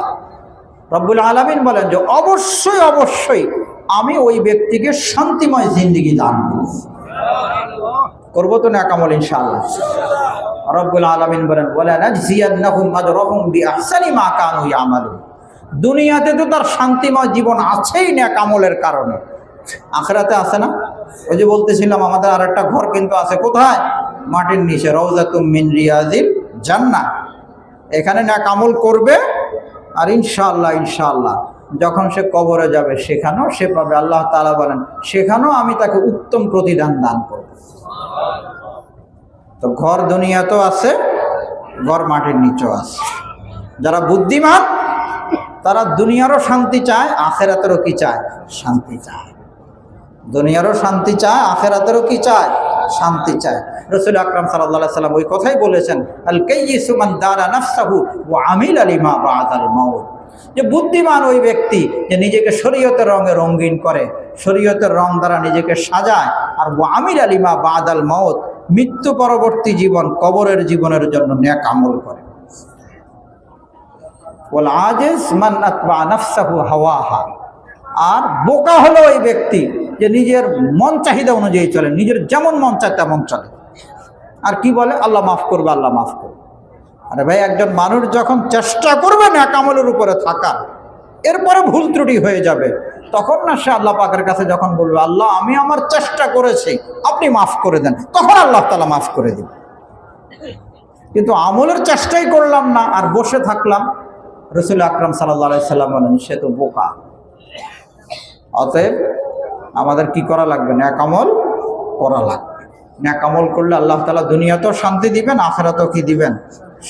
A: রব্বুল আলামিন বলেন যে অবশ্যই অবশ্যই আমি ওই ব্যক্তিকে শান্তিময় জিন্দেগি দান করব। করবো তো নেক আমল ইনশাআল্লাহ। রব্বুল আলামিন বলেন, ওয়ালা নাজজিয়ান্নাহুম আজরাহুম বিআহসানি মা কানু ইয়ামালুন, দুনিয়াতে তো তার শান্তিময় জীবন আছেই নেক আমলের কারণে, আখিরাতে আছে না? ওই যে বলতেছিলাম, আমাদের আর একটা ঘর কিন্তু আছে, কোথায়? মাটির নিচে, রাউযাতুম মিন রিয়াজিল জান্নাহ। এখানে নেক আমল করবে, আর ইনশাআল্লাহ ইনশাআল্লাহ যখন সে কবরে যাবে সেখানেও সে পাবে। আল্লাহ তাআলা বলেন, সেখানেও আমি তাকে উত্তম প্রতিদান দান করব। তো ঘর দুনিয়াতেও আছে, ঘর মাটির নিচেও আছে। যারা বুদ্ধিমান তারা দুনিয়ারও শান্তি চায়, আখিরাতেরও কি চায়? শান্তি চায়। দুনিয়ারও শান্তি চায়, আখিরাতেরও কি চায়? শান্তি চায়। রাসূল আকরাম সাল্লাল্লাহু আলাইহি সাল্লাম ওই কথাই বলেছেন, আল কাইয়িসু মান দারা নাফসাহু ওয়া আমিলা লিমা বা'দাল মাউত, যে বুদ্ধিমান ওই ব্যক্তি যে নিজেকে শরীয়তের রঙে রঙিন করে, শরীয়তের রং দ্বারা নিজেকে সাজায়, আর ওয়া আমিলা লিমা বা'দাল মাউত, মৃত্যু পরবর্তী জীবন, কবরের জীবনের জন্য নেক আমল করে। ওয়াল আজিজ মান আতবা নাফসাহু হাওয়াহা, আর বোকা হলো ওই ব্যক্তি যে নিজের মন চাহিদা অনুযায়ী চলে, নিজের যেমন মন চায় তেমন চলে, আর কি বলে? আল্লাহ মাফ করবে, আল্লাহ মাফ করবে। আরে ভাই, একজন মানুষ যখন চেষ্টা করবে নেক আমলের উপরে থাকার, এরপরে ভুল ত্রুটি হয়ে যাবে, তখন না সে আল্লাহ পাকের কাছে যখন বলবে, আল্লাহ আমি আমার চেষ্টা করেছি, আপনি মাফ করে দেন, তখন আল্লাহ তাআলা মাফ করে দিবে। কিন্তু আমলের চেষ্টাই করলাম না আর বসে থাকলাম, রাসূল আকরাম সাল্লাল্লাহু আলাইহি সাল্লাম বলেন, সে তো বোকা। অতএব আমাদের কি করা লাগবে? নেক আমল করা লাগবে। নেক আমল করলে আল্লাহ তাআলা দুনিয়াতেও শান্তি দিবেন, আখিরাতেও কি দিবেন?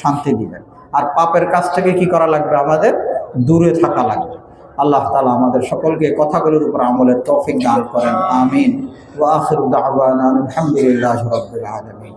A: শান্তি দিবেন। আর পাপের কাছ থেকে কি করা লাগবে? আমাদের দূরে থাকা লাগবে। আল্লাহ তাআলা আমাদের সকলকে কথাগুলোর উপর আমলের তৌফিক দান করেন। আমিন। ওয়া আখিরু দাওয়ানা আলহামদুলিল্লাহি রাব্বিল আলামিন।